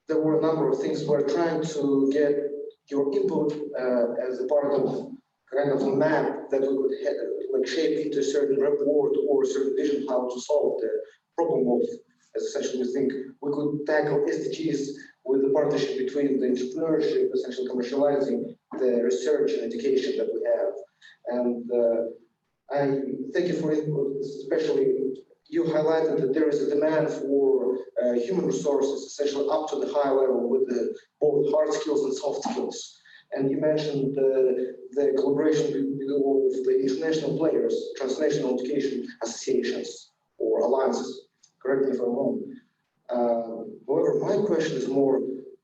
there were a number of things we're trying to get your input as a part of kind of a map that we could have, like shape into a certain report or a certain vision how to solve the problem of, as essentially we think we could tackle SDGs with the partnership between the entrepreneurship, essentially commercializing the research and education that we have. And I thank you for input, especially you highlighted that there is a demand for human resources, essentially up to the high level with both hard skills and soft skills. And you mentioned the collaboration with the international players, transnational education associations or alliances. Correct me if I'm wrong. However, my question is more,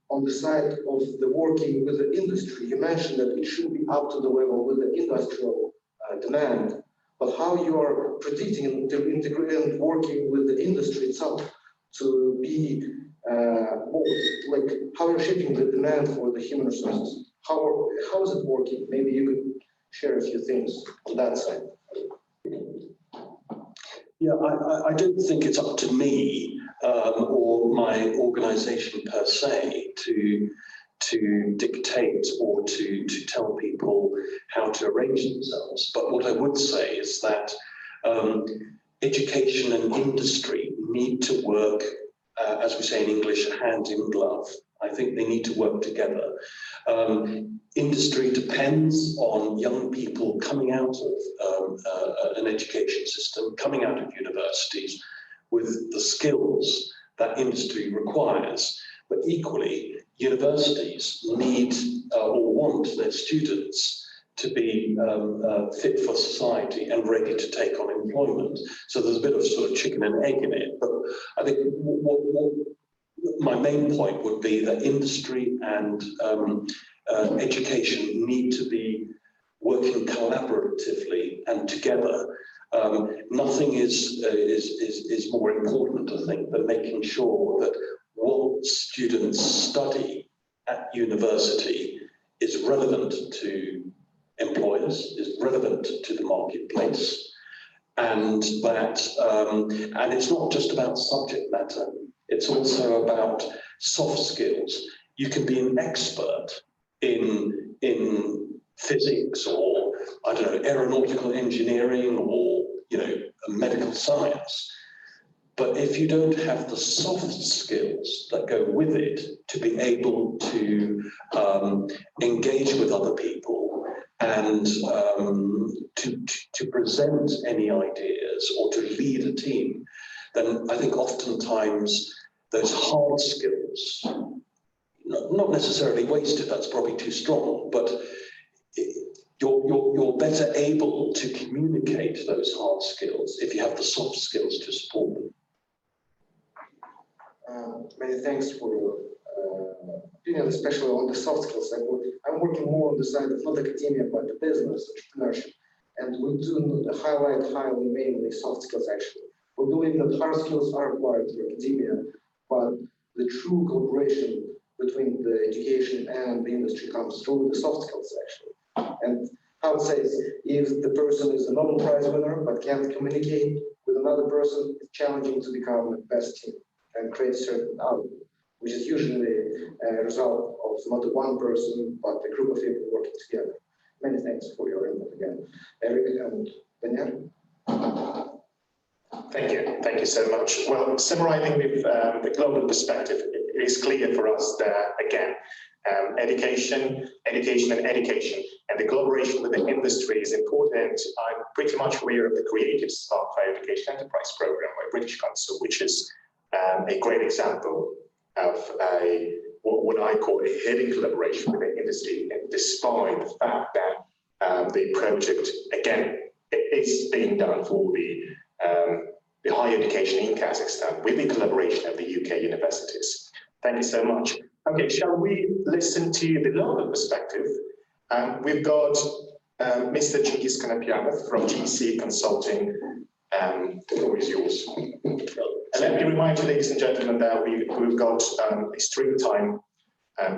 on the side of the working with the industry. You mentioned that it should be up to the level with the industrial demand, but how you are predicting to integrate and working with the industry itself to be like how you're shaping the demand for the human resources. How is it working? Maybe you could share a few things on that side. Yeah, I don't think it's up to me or my organization per se to dictate or to tell people how to arrange themselves. But what I would say is that education and industry need to work, as we say in English, hand in glove. I think they need to work together. Industry depends on young people coming out of an education system, coming out of universities with the skills that industry requires. But equally, universities need or want their students to be fit for society and ready to take on employment. So there's a bit of sort of chicken and egg in it. But I think what my main point would be that industry and education need to be working collaboratively and together. Nothing is more important, I think, than making sure that what students study at university is relevant to employers, is relevant to the marketplace, and that and it's not just about subject matter, it's also about soft skills. You can be an expert in physics or, I don't know, aeronautical engineering or, you know, medical science. But if you don't have the soft skills that go with it to be able to engage with other people and to present any ideas or to lead a team, then I think oftentimes those hard skills, not necessarily wasted, that's probably too strong, but you're better able to communicate those hard skills if you have the soft skills to support them. Many thanks for your opinion, especially on the soft skills. I'm working more on the side of not academia, but the business, entrepreneurship, and we do highlight highly mainly soft skills actually. We believe that hard skills are required for academia, but the true collaboration between the education and the industry comes through the soft skills actually. And I would say if the person is a Nobel Prize winner but can't communicate with another person, it's challenging to become the best team and create certain output, which is usually a result of not one person, but a group of people working together. Many thanks for your input again. Serik and Daniyar. Thank you so much. Well, summarizing with the global perspective, it is clear for us that, again, education, and the collaboration with the industry is important. I'm pretty much aware of the Creative Spark Higher Education Enterprise Program by British Council, which is a great example of what I call a hidden collaboration with the industry, and despite the fact that the project, again, is being done for the higher education in Kazakhstan with the collaboration of the UK universities. Thank you so much. Okay, shall we listen to the local perspective? We've got Mr. Chingiz Kanapyanov from GC Consulting. The floor is yours. And let me remind you, ladies and gentlemen, that we've got extreme time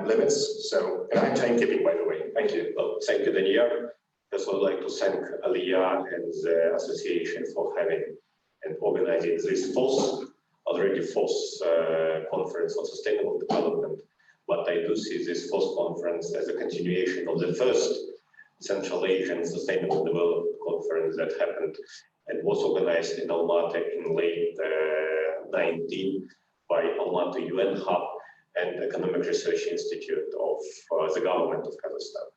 limits. So, and I'm timekeeping, by the way. Thank you. Well, thank you, Daniyar. First, I would like to thank Aliya and the association for having and organizing this already fourth conference on sustainable development. But I do see this fourth conference as a continuation of the first Central Asian Sustainable Development Conference that happened and was organized in Almaty in late 19 by Almaty UN Hub and Economic Research Institute of the government of Kazakhstan.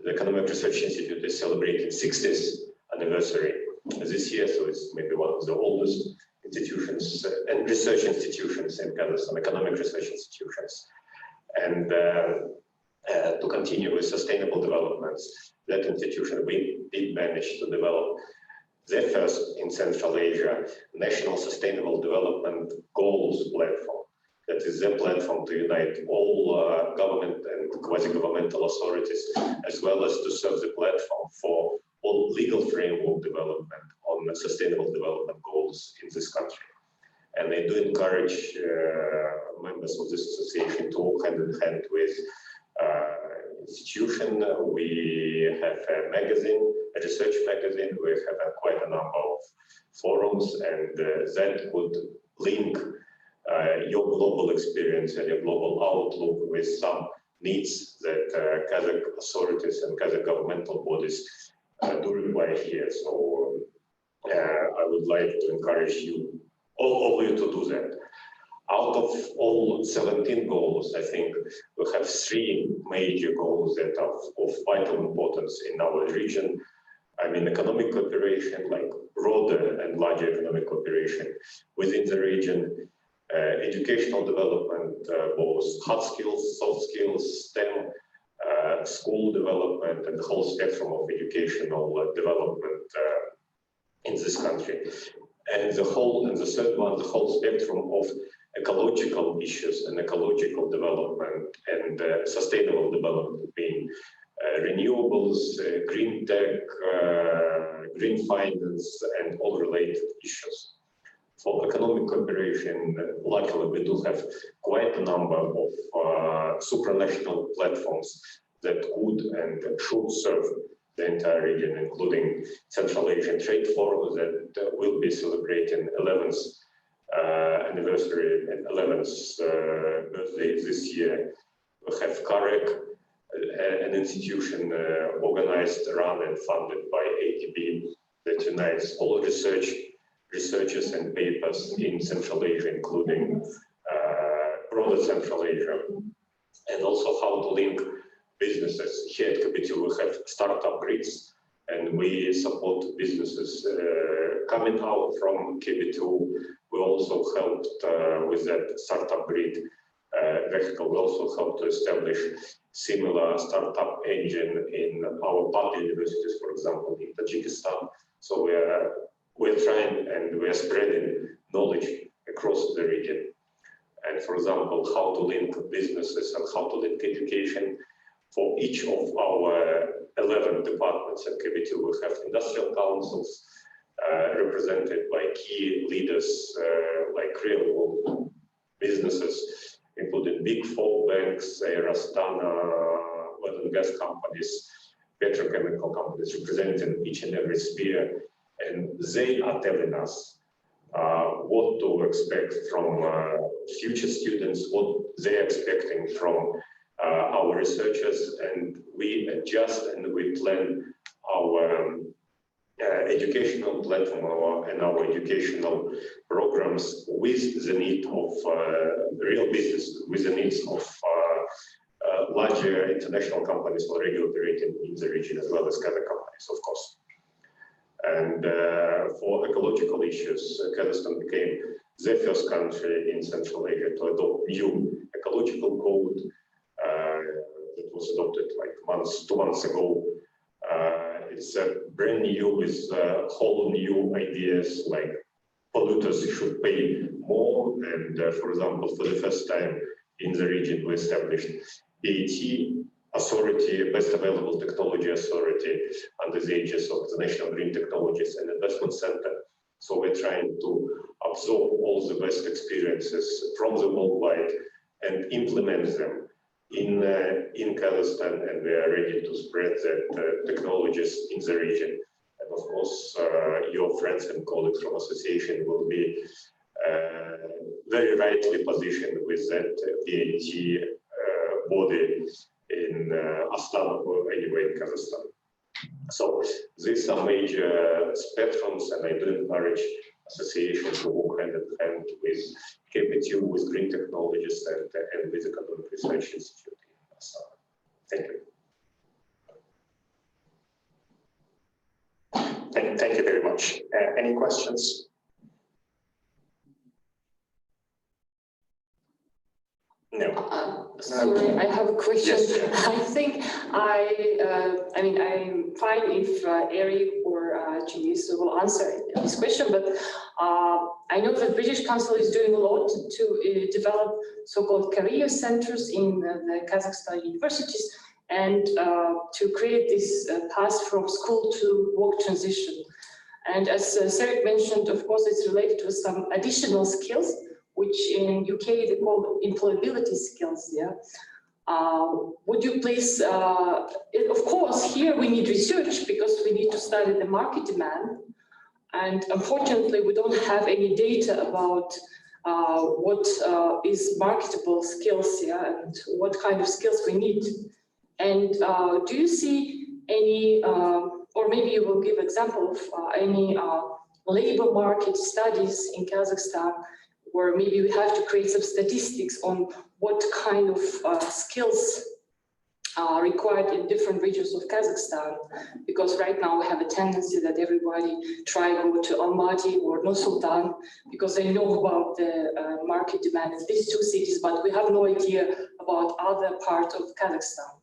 The Economic Research Institute is celebrating 60th anniversary this year, so it's maybe one of the oldest institutions and research institutions in Kazakhstan, economic research institutions. And to continue with sustainable developments, that institution, we did manage to develop the first in Central Asia National Sustainable Development Goals platform. that is the platform to unite all government and quasi-governmental authorities, as well as to serve the platform for all legal framework development on sustainable development goals in this country. And I do encourage members of this association to work hand in hand with institution. We have a magazine, a research magazine. We have quite a number of forums, and that would link your global experience and your global outlook with some needs that Kazakh authorities and Kazakh governmental bodies do require here. So I would like to encourage you, all of you, to do that. Out of all 17 goals, I think we have 3 major goals that are of vital importance in our region. I mean, economic cooperation, like broader and larger economic cooperation within the region, educational development, both hard skills, soft skills, STEM, school development, and the whole spectrum of educational development in this country. And the third one, the whole spectrum of ecological issues and ecological development and sustainable development, being renewables, green tech, green finance, and all related issues. For economic cooperation, luckily we do have quite a number of supranational platforms that could and should serve the entire region, including Central Asian Trade Forum that will be celebrating 11th anniversary and 11th birthday this year. We have CARF, an institution organized, run, and funded by ATB that unites all researchers and papers in Central Asia, including broader Central Asia, and also how to link businesses. Here at KBTU we have startup grids, and we support businesses coming out from KBTU. We also helped with that startup grid vehicle. We also helped to establish similar startup engine in our partner universities, for example, in Tajikistan. So we're trying and we're spreading knowledge across the region. And for example, how to link businesses and how to link education. For each of our 11 departments at KBTU, we have industrial councils represented by key leaders like real world businesses, including big 4 banks, Astana, oil and gas companies, petrochemical companies, representing each and every sphere. And they are telling us what to expect from future students, what they're expecting from our researchers, and we adjust and we plan our educational platform and our educational programs with the need of real business, with the needs of larger international companies already operating in the region, as well as Kazakh companies, of course. And for ecological issues, Kazakhstan became the first country in Central Asia to adopt new ecological code that was adopted like 2 months ago. It's brand new with whole new ideas like polluters should pay more. And for example, for the first time in the region, we established BAT authority, best available technology authority, under the aegis of the National Green Technologies and Investment Center. So we're trying to absorb all the best experiences from the worldwide and implement them in Kazakhstan, and we are ready to spread that technologies in the region. And of course, your friends and colleagues from association will be very rightly positioned with that BAT body in Astana or anywhere in Kazakhstan. So these are major spectrums, and I do encourage associations to work hand in hand with KPTU, with green technologies, and with the Economic Research Institute in Astana. Thank you. Thank you very much. Any questions? No. Sorry, I have a question. Yes. I think I mean, I'm fine if Eric or Chingiz will answer this question, but I know that British Council is doing a lot to develop so-called career centers in the Kazakhstan universities and to create this path from school to work transition. And as Serik mentioned, of course, it's related to some additional skills, which in UK they call employability skills. Yeah. Would you please, of course, here we need research because we need to study the market demand. And unfortunately, we don't have any data about what is marketable skills, yeah, and what kind of skills we need. And do you see any, or maybe you will give example of any labor market studies in Kazakhstan, where maybe we have to create some statistics on what kind of skills are required in different regions of Kazakhstan, because right now we have a tendency that everybody try to go to Almaty or Nur-Sultan because they know about the market demand in these two cities, but we have no idea about other parts of Kazakhstan.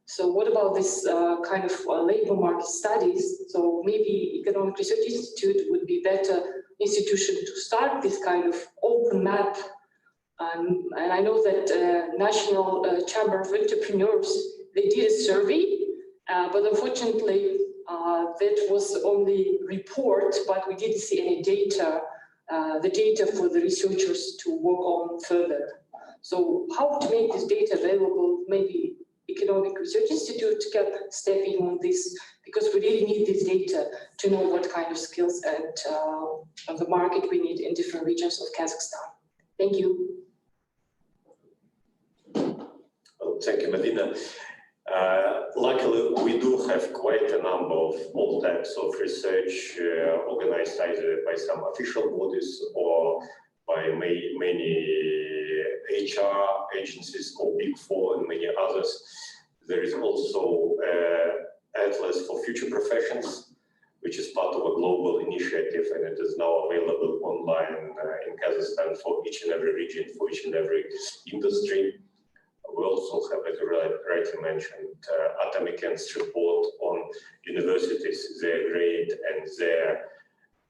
So what about this kind of labor market studies? So maybe Economic Research Institute would be better institution to start this kind of open map. And I know that National Chamber of Entrepreneurs, they did a survey, but unfortunately that was only report, but we didn't see any data, the data for the researchers to work on further. So how to make this data available? Maybe Economic Research Institute can step in on this, because we really need this data to know what kind of skills and the market we need in different regions of Kazakhstan. Thank you. Well, thank you, Medina. Luckily, we do have quite a number of all types of research organized either by some official bodies or by many HR agencies or Big Four and many others. There is also Atlas for Future Professions, which is part of a global initiative, and it is now available online in Kazakhstan for each and every region, for each and every industry. We also have, as you rightly mentioned, Atomican's report on universities, their grade and their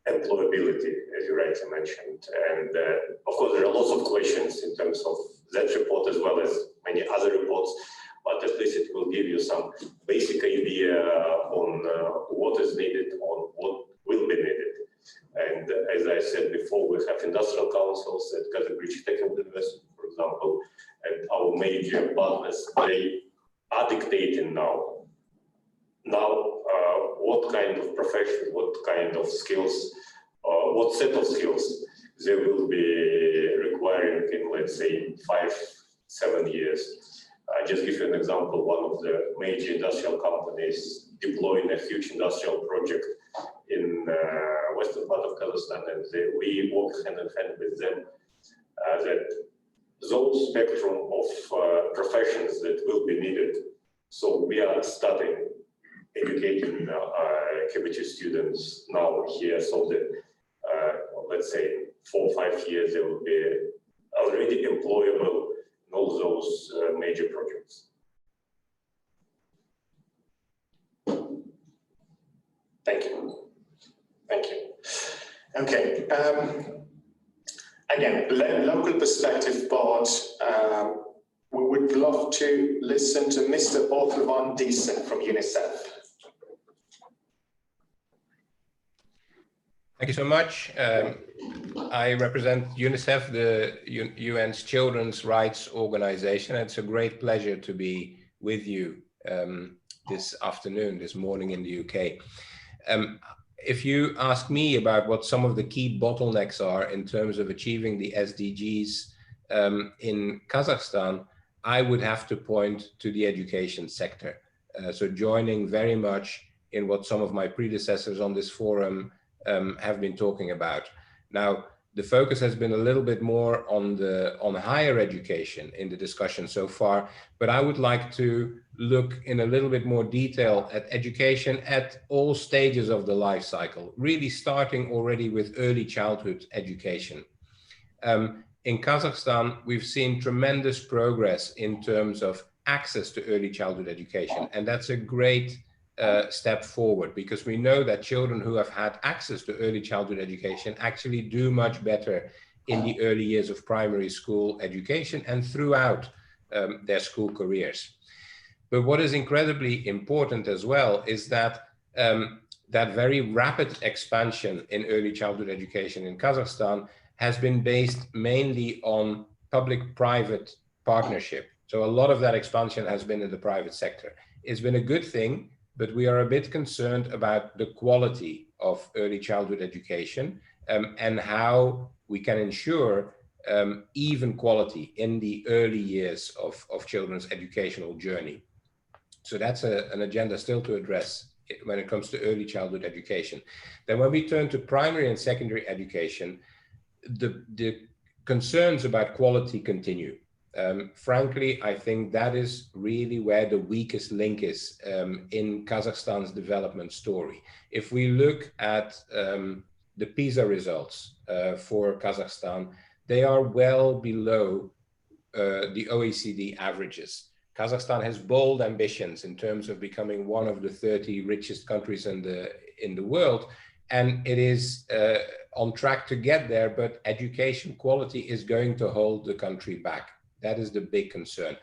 employability, as you rightly mentioned. And of course, there are lots of questions in terms of that report as well as many other reports, but at least it will give you some basic idea on what is needed, on what will be needed. And as I said before, we have industrial councils at Kazakh Technical University, for example, and our major partners, they are dictating now what kind of profession, what kind of skills, what set of skills they will be requiring in, let's say, 5-7 years. Just give you an example, one of the major industrial companies deploying a huge industrial project in western part of Kazakhstan, and we work hand in hand with them, that those spectrum of professions that will be needed. So we are studying, educating KBTU students now here, so that let's say 4 or 5 years they will be already employable in all those major projects. Thank you. Thank you. Okay. Again, local perspective, but we would love to listen to Mr. Arthur van Diesen from Unicef. Thank you so much. I represent Unicef, the UN's Children's Rights Organization. It's a great pleasure to be with you this afternoon, this morning in the UK. If you ask me about what some of the key bottlenecks are in terms of achieving the SDGs in Kazakhstan, I would have to point to the education sector. So joining very much in what some of my predecessors on this forum have been talking about. Now, the focus has been a little bit more on higher education in the discussion so far, but I would like to look in a little bit more detail at education at all stages of the life cycle, really starting already with early childhood education. in Kazakhstan, we've seen tremendous progress in terms of access to early childhood education. And that's a great step forward, because we know that children who have had access to early childhood education actually do much better in the early years of primary school education and throughout their school careers. But what is incredibly important as well is that that very rapid expansion in early childhood education in Kazakhstan has been based mainly on public-private partnership. So a lot of that expansion has been in the private sector. It's been a good thing, but we are a bit concerned about the quality of early childhood education and how we can ensure even quality in the early years of children's educational journey. So that's an agenda still to address when it comes to early childhood education. Then when we turn to primary and secondary education, the concerns about quality continue. Frankly, I think that is really where the weakest link is in Kazakhstan's development story. If we look at the PISA results for Kazakhstan, they are well below the OECD averages. Kazakhstan has bold ambitions in terms of becoming one of the 30 richest countries in the world, and it is on track to get there, but education quality is going to hold the country back. That is the big concern.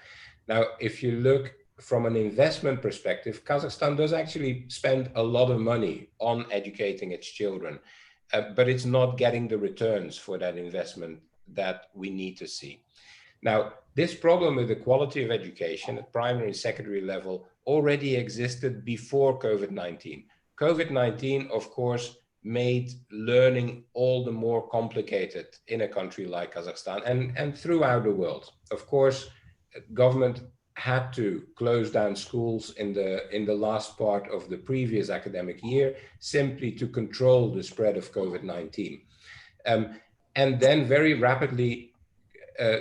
Now, if you look from an investment perspective, Kazakhstan does actually spend a lot of money on educating its children, but it's not getting the returns for that investment that we need to see. Now, this problem with the quality of education at primary and secondary level already existed before COVID-19. COVID-19, of course, made learning all the more complicated in a country like Kazakhstan and throughout the world. Of course, government had to close down schools in the last part of the previous academic year simply to control the spread of COVID-19. And then very rapidly,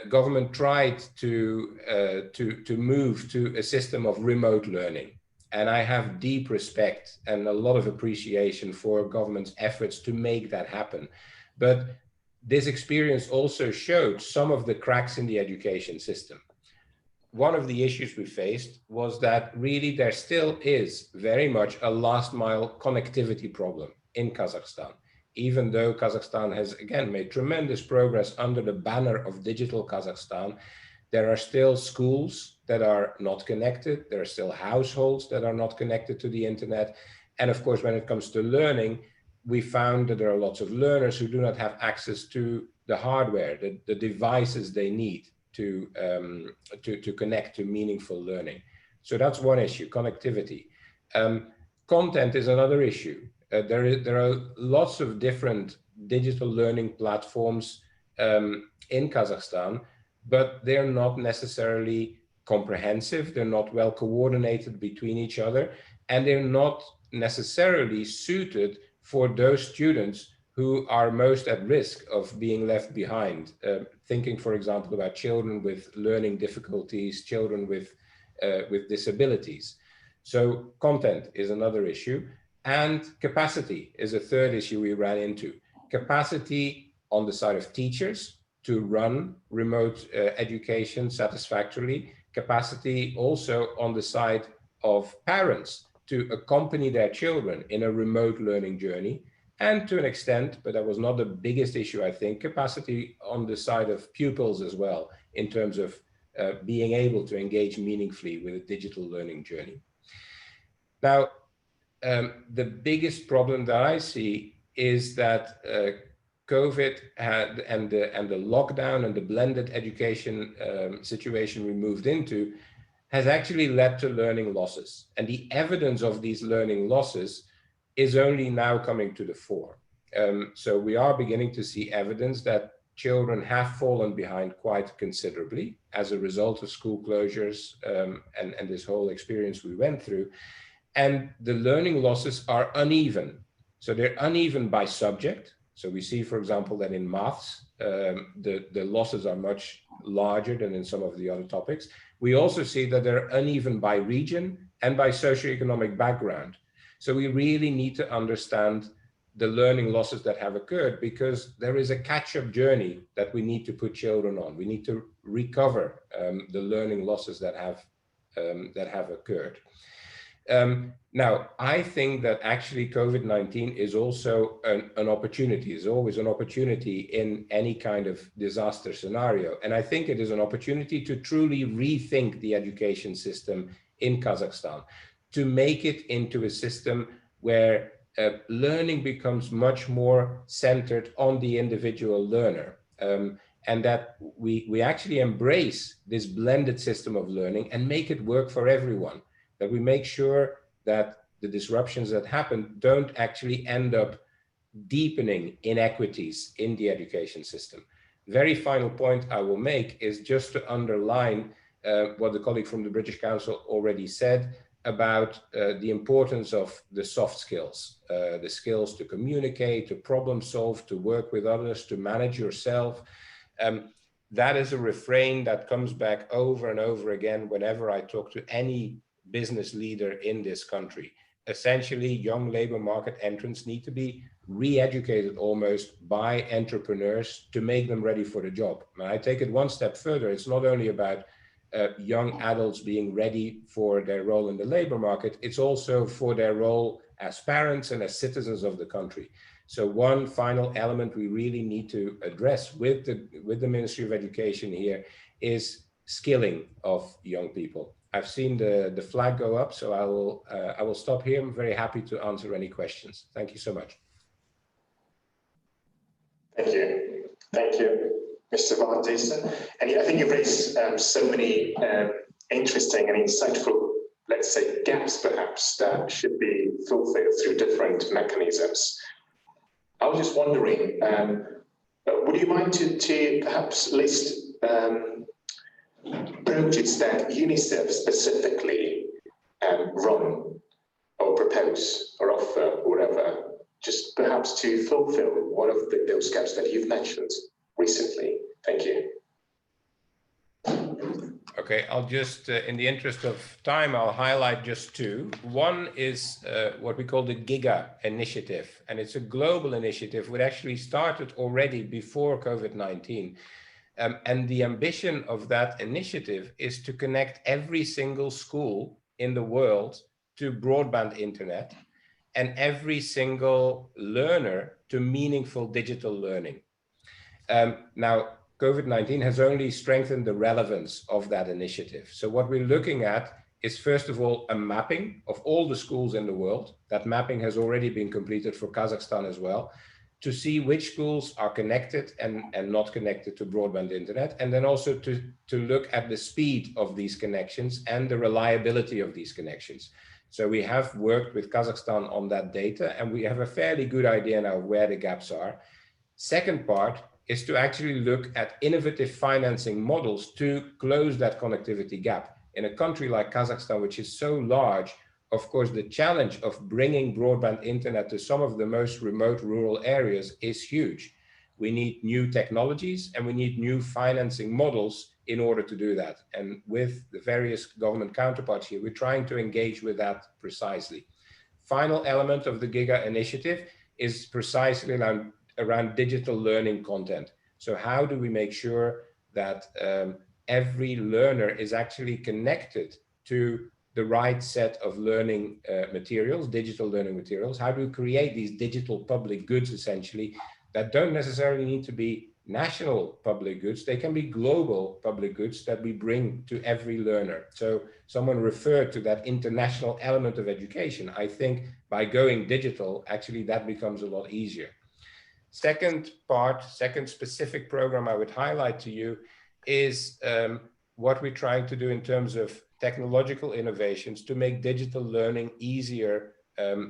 government tried to move to a system of remote learning. And I have deep respect and a lot of appreciation for government's efforts to make that happen. But this experience also showed some of the cracks in the education system. One of the issues we faced was that really there still is very much a last mile connectivity problem in Kazakhstan. Even though Kazakhstan has, again, made tremendous progress under the banner of Digital Kazakhstan, there are still schools that are not connected. There are still households that are not connected to the internet. And of course, when it comes to learning, we found that there are lots of learners who do not have access to the hardware, the devices they need to connect to meaningful learning. So that's one issue, connectivity. Content is another issue. There are lots of different digital learning platforms in Kazakhstan, but they're not necessarily comprehensive. They're not well coordinated between each other, and they're not necessarily suited for those students who are most at risk of being left behind. Thinking, for example, about children with learning difficulties, children with disabilities. So content is another issue. And capacity is a third issue we ran into. Capacity on the side of teachers to run remote education satisfactorily. Capacity also on the side of parents to accompany their children in a remote learning journey. And to an extent, but that was not the biggest issue, I think, capacity on the side of pupils as well, in terms of being able to engage meaningfully with a digital learning journey. Now, the biggest problem that I see is that COVID and the lockdown and the blended education situation we moved into has actually led to learning losses. And the evidence of these learning losses is only now coming to the fore. So we are beginning to see evidence that children have fallen behind quite considerably as a result of school closures and this whole experience we went through. And the learning losses are uneven. So they're uneven by subject. So we see, for example, that in maths, the losses are much larger than in some of the other topics. We also see that they're uneven by region and by socioeconomic background. So we really need to understand the learning losses that have occurred, because there is a catch-up journey that we need to put children on. We need to recover the learning losses that have occurred. Now, I think that actually COVID-19 is also an opportunity, is always an opportunity in any kind of disaster scenario. And I think it is an opportunity to truly rethink the education system in Kazakhstan, to make it into a system where learning becomes much more centered on the individual learner, and that we actually embrace this blended system of learning and make it work for everyone, that we make sure that the disruptions that happen don't actually end up deepening inequities in the education system. Very final point I will make is just to underline what the colleague from the British Council already said about the importance of the soft skills, the skills to communicate, to problem solve, to work with others, to manage yourself. That is a refrain that comes back over and over again whenever I talk to any business leader in this country. Essentially, young labor market entrants need to be re-educated almost by entrepreneurs to make them ready for the job. And I take it one step further. It's not only about young adults being ready for their role in the labor market, it's also for their role as parents and as citizens of the country. So one final element we really need to address with the Ministry of Education here is skilling of young people. I've seen the flag go up, so I will stop here. I'm very happy to answer any questions. Thank you so much. Thank you. Thank you, Mr. Van Diesen. And I think you've raised so many interesting and insightful, let's say, gaps perhaps that should be fulfilled through different mechanisms. I was just wondering, would you mind to perhaps list projects that Unicef specifically run or propose or offer or whatever, just perhaps to fulfill one of those gaps that you've mentioned recently? Thank you. Okay, I'll just, in the interest of time, I'll highlight just two. One is what we call the GIGA initiative, and it's a global initiative which actually started already before COVID-19. And the ambition of that initiative is to connect every single school in the world to broadband internet and every single learner to meaningful digital learning. Now, COVID-19 has only strengthened the relevance of that initiative. So what we're looking at is, first of all, a mapping of all the schools in the world. That mapping has already been completed for Kazakhstan as well, to see which schools are connected and not connected to broadband internet, and then also to look at the speed of these connections and the reliability of these connections. So we have worked with Kazakhstan on that data, and we have a fairly good idea now where the gaps are. Second part is to actually look at innovative financing models to close that connectivity gap. In a country like Kazakhstan, which is so large, of course, the challenge of bringing broadband internet to some of the most remote rural areas is huge. We need new technologies and we need new financing models in order to do that. And with the various government counterparts here, we're trying to engage with that precisely. Final element of the GIGA initiative is precisely around digital learning content. So how do we make sure that every learner is actually connected to the right set of learning materials, digital learning materials? How do we create these digital public goods, essentially, that don't necessarily need to be national public goods? They can be global public goods that we bring to every learner. So someone referred to that international element of education. I think by going digital, actually that becomes a lot easier. Second specific program I would highlight to you is what we're trying to do in terms of technological innovations to make digital learning easier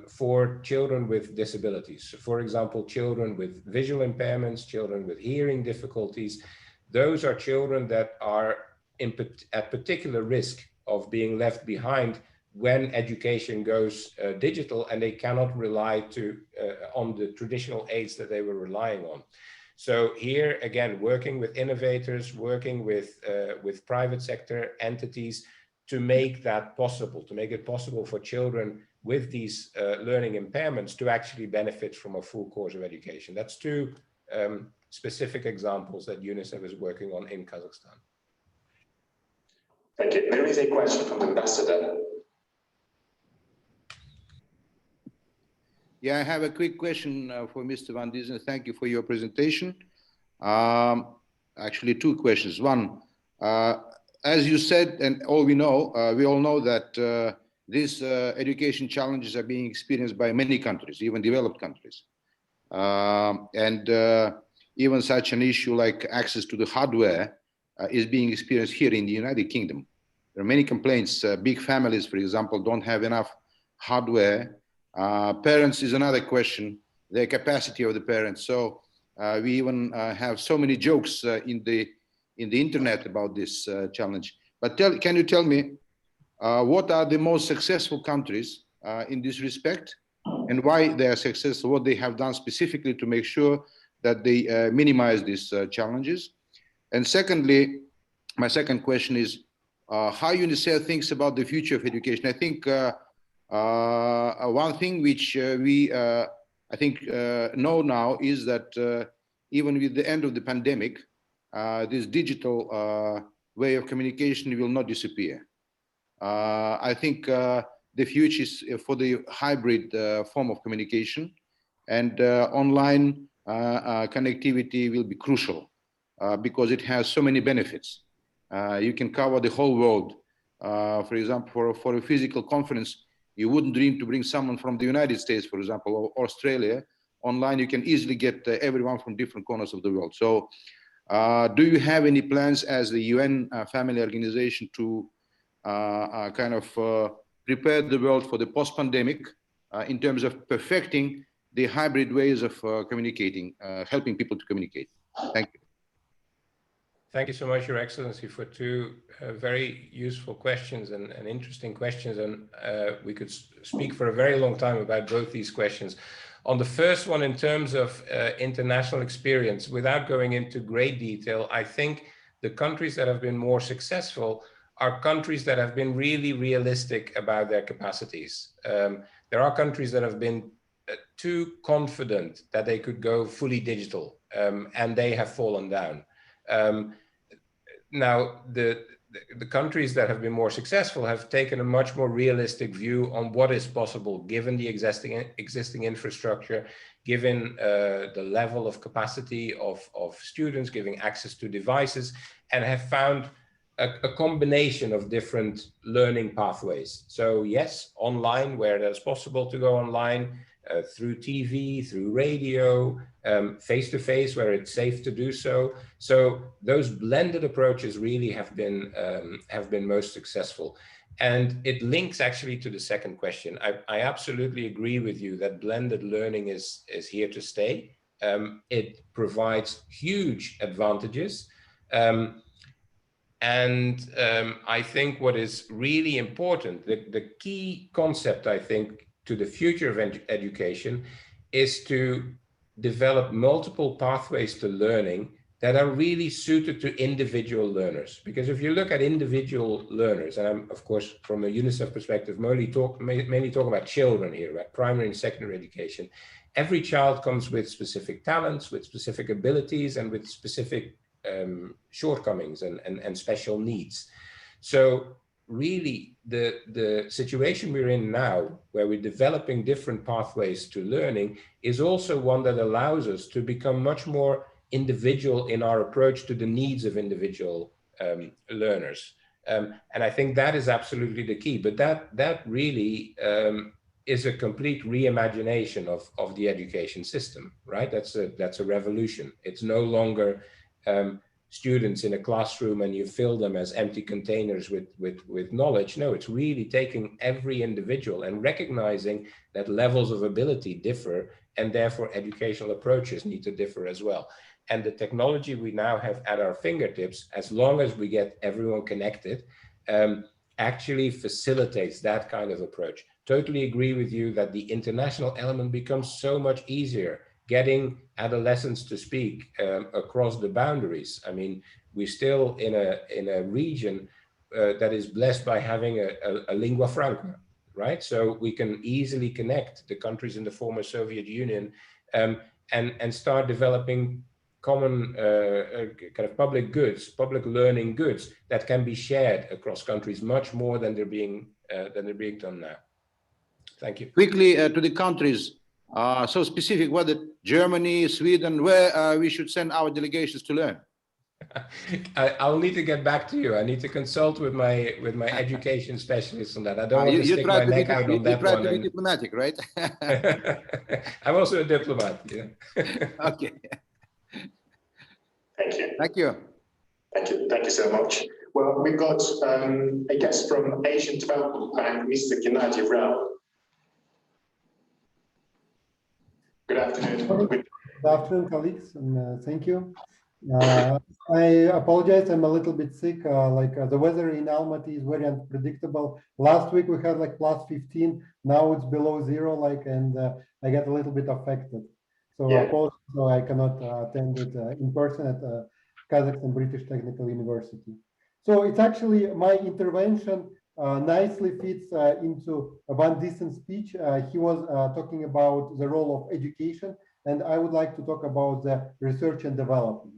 for children with disabilities. So for example, children with visual impairments, children with hearing difficulties. Those are children that are at particular risk of being left behind when education goes digital, and they cannot rely on the traditional aids that they were relying on. So here again, working with innovators, working with private sector entities to make that possible, to make it possible for children with these learning impairments to actually benefit from a full course of education. That's two specific examples that UNICEF is working on in Kazakhstan. Thank you. There is a question from the ambassador. Yeah, I have a quick question for Mr. Van Diesen. Thank you for your presentation. Actually, two questions. One, as you said, and we all know that these education challenges are being experienced by many countries, even developed countries. Even such an issue like access to the hardware is being experienced here in the United Kingdom. There are many complaints. Big families, for example, don't have enough hardware. Parents is another question, the capacity of the parents. So we even have so many jokes in the internet about this challenge. But can you tell me what are the most successful countries in this respect, and why they are successful, what they have done specifically to make sure that they minimize these challenges? And secondly, my second question is how UNICEF thinks about the future of education. I think one thing which we I think know now is that even with the end of the pandemic, this digital way of communication will not disappear. I think the future is for the hybrid form of communication, and online connectivity will be crucial because it has so many benefits. You can cover the whole world. For example, for a physical conference, you wouldn't dream to bring someone from the United States, for example, or Australia. Online, you can easily get everyone from different corners of the world. So do you have any plans as the UN Family Organization to kind of prepare the world for the post-pandemic in terms of perfecting the hybrid ways of communicating, helping people to communicate? Thank you. Thank you so much, Your Excellency, for two very useful questions and interesting questions. And we could speak for a very long time about both these questions. On the first one, in terms of international experience, without going into great detail, I think the countries that have been more successful are countries that have been really realistic about their capacities. There are countries that have been too confident that they could go fully digital, and they have fallen down. Now, the countries that have been more successful have taken a much more realistic view on what is possible given the existing infrastructure, given the level of capacity of students, giving access to devices, and have found a combination of different learning pathways. So yes, online where it is possible to go online, through TV, through radio, face-to-face where it's safe to do so. So those blended approaches really have been most successful. And it links actually to the second question. I absolutely agree with you that blended learning is here to stay. It provides huge advantages. I think what is really important, the key concept, I think, to the future of education is to develop multiple pathways to learning that are really suited to individual learners. Because if you look at individual learners, and I'm, of course, from a UNICEF perspective, mainly talk about children here, about primary and secondary education. Every child comes with specific talents, with specific abilities, and with specific shortcomings and special needs. So really, the situation we're in now, where we're developing different pathways to learning, is also one that allows us to become much more individual in our approach to the needs of individual learners. And I think that is absolutely the key. But that really is a complete reimagination of the education system, right? That's a revolution. It's no longer students in a classroom and you fill them as empty containers with knowledge. No, it's really taking every individual and recognizing that levels of ability differ, and therefore educational approaches need to differ as well. And the technology we now have at our fingertips, as long as we get everyone connected, actually facilitates that kind of approach. Totally agree with you that the international element becomes so much easier, getting adolescents to speak across the boundaries. I mean, we're still in a region that is blessed by having a lingua franca, right? So we can easily connect the countries in the former Soviet Union and start developing common kind of public goods, public learning goods that can be shared across countries much more than they're being done now. Thank you. Quickly to the countries, so specific, whether Germany, Sweden, where we should send our delegations to learn. I'll need to get back to you. I need to consult with my education specialist on that. I don't want to stick my neck out on that one. You try to be diplomatic, right? I'm also a diplomat. Yeah. Okay. Thank you. Thank you. Thank you. Thank you so much. Well, we've got a guest from Asian Development Bank, Mr. Genadiy Rowell. Good afternoon. Good afternoon, colleagues, and thank you. I apologize, I'm a little bit sick. The weather in Almaty is very unpredictable. Last week we had like +15, now it's below 0, and I get a little bit affected. So yeah. Apologies, so I cannot attend it in person at Kazakhstan British Technical University. So it's actually my intervention nicely fits into Van Diesen's speech. He was talking about the role of education, and I would like to talk about the research and development.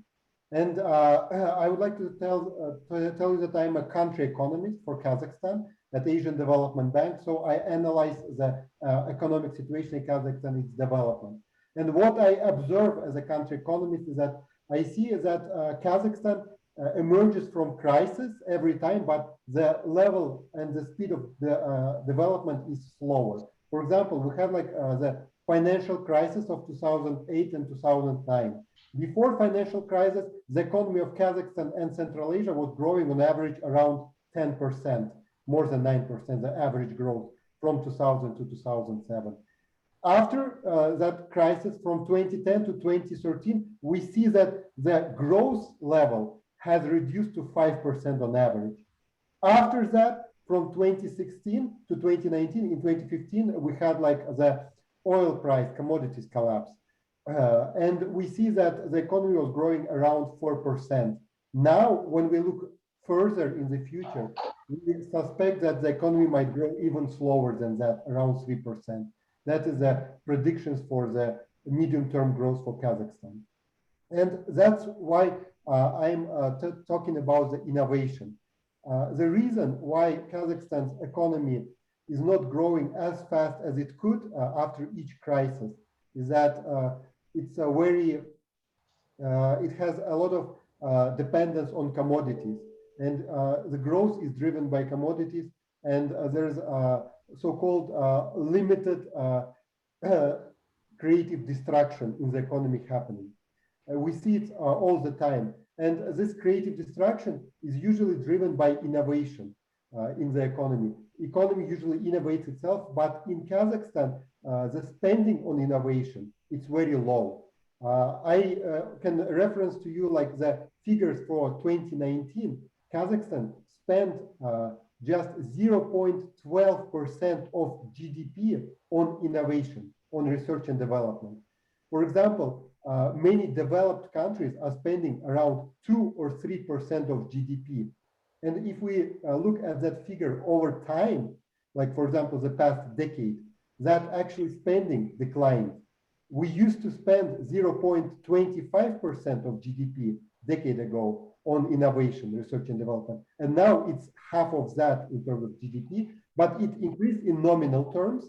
And I would like to tell you that I'm a country economist for Kazakhstan at Asian Development Bank. So I analyze the economic situation in Kazakhstan, its development. And what I observe as a country economist is that I see that Kazakhstan emerges from crisis every time, but the level and the speed of the development is slower. For example, we have the financial crisis of 2008 and 2009. Before financial crisis, the economy of Kazakhstan and Central Asia was growing on average around 10%, more than 9%, the average growth from 2000 to 2007. After that crisis from 2010 to 2013, we see that the growth level has reduced to 5% on average. After that, from 2016 to 2019, in 2015, we had the oil price, commodities collapse. And we see that the economy was growing around 4%. Now, when we look further in the future, we suspect that the economy might grow even slower than that, around 3%. That is the predictions for the medium-term growth for Kazakhstan. And that's why I'm talking about the innovation. The reason why Kazakhstan's economy is not growing as fast as it could after each crisis is that it's a very, it has a lot of dependence on commodities, and the growth is driven by commodities, and there's so-called limited creative destruction in the economy happening. We see it all the time, and this creative destruction is usually driven by innovation in the economy. Economy usually innovates itself, but in Kazakhstan, the spending on innovation, it's very low. I can reference to you the figures for 2019. Kazakhstan spent just 0.12% of GDP on innovation, on research and development. For example, many developed countries are spending around 2 or 3% of GDP. And if we look at that figure over time, for example, the past decade, that actually spending declined. We used to spend 0.25% of GDP decade ago on innovation, research and development. And now it's half of that in terms of GDP, but it increased in nominal terms,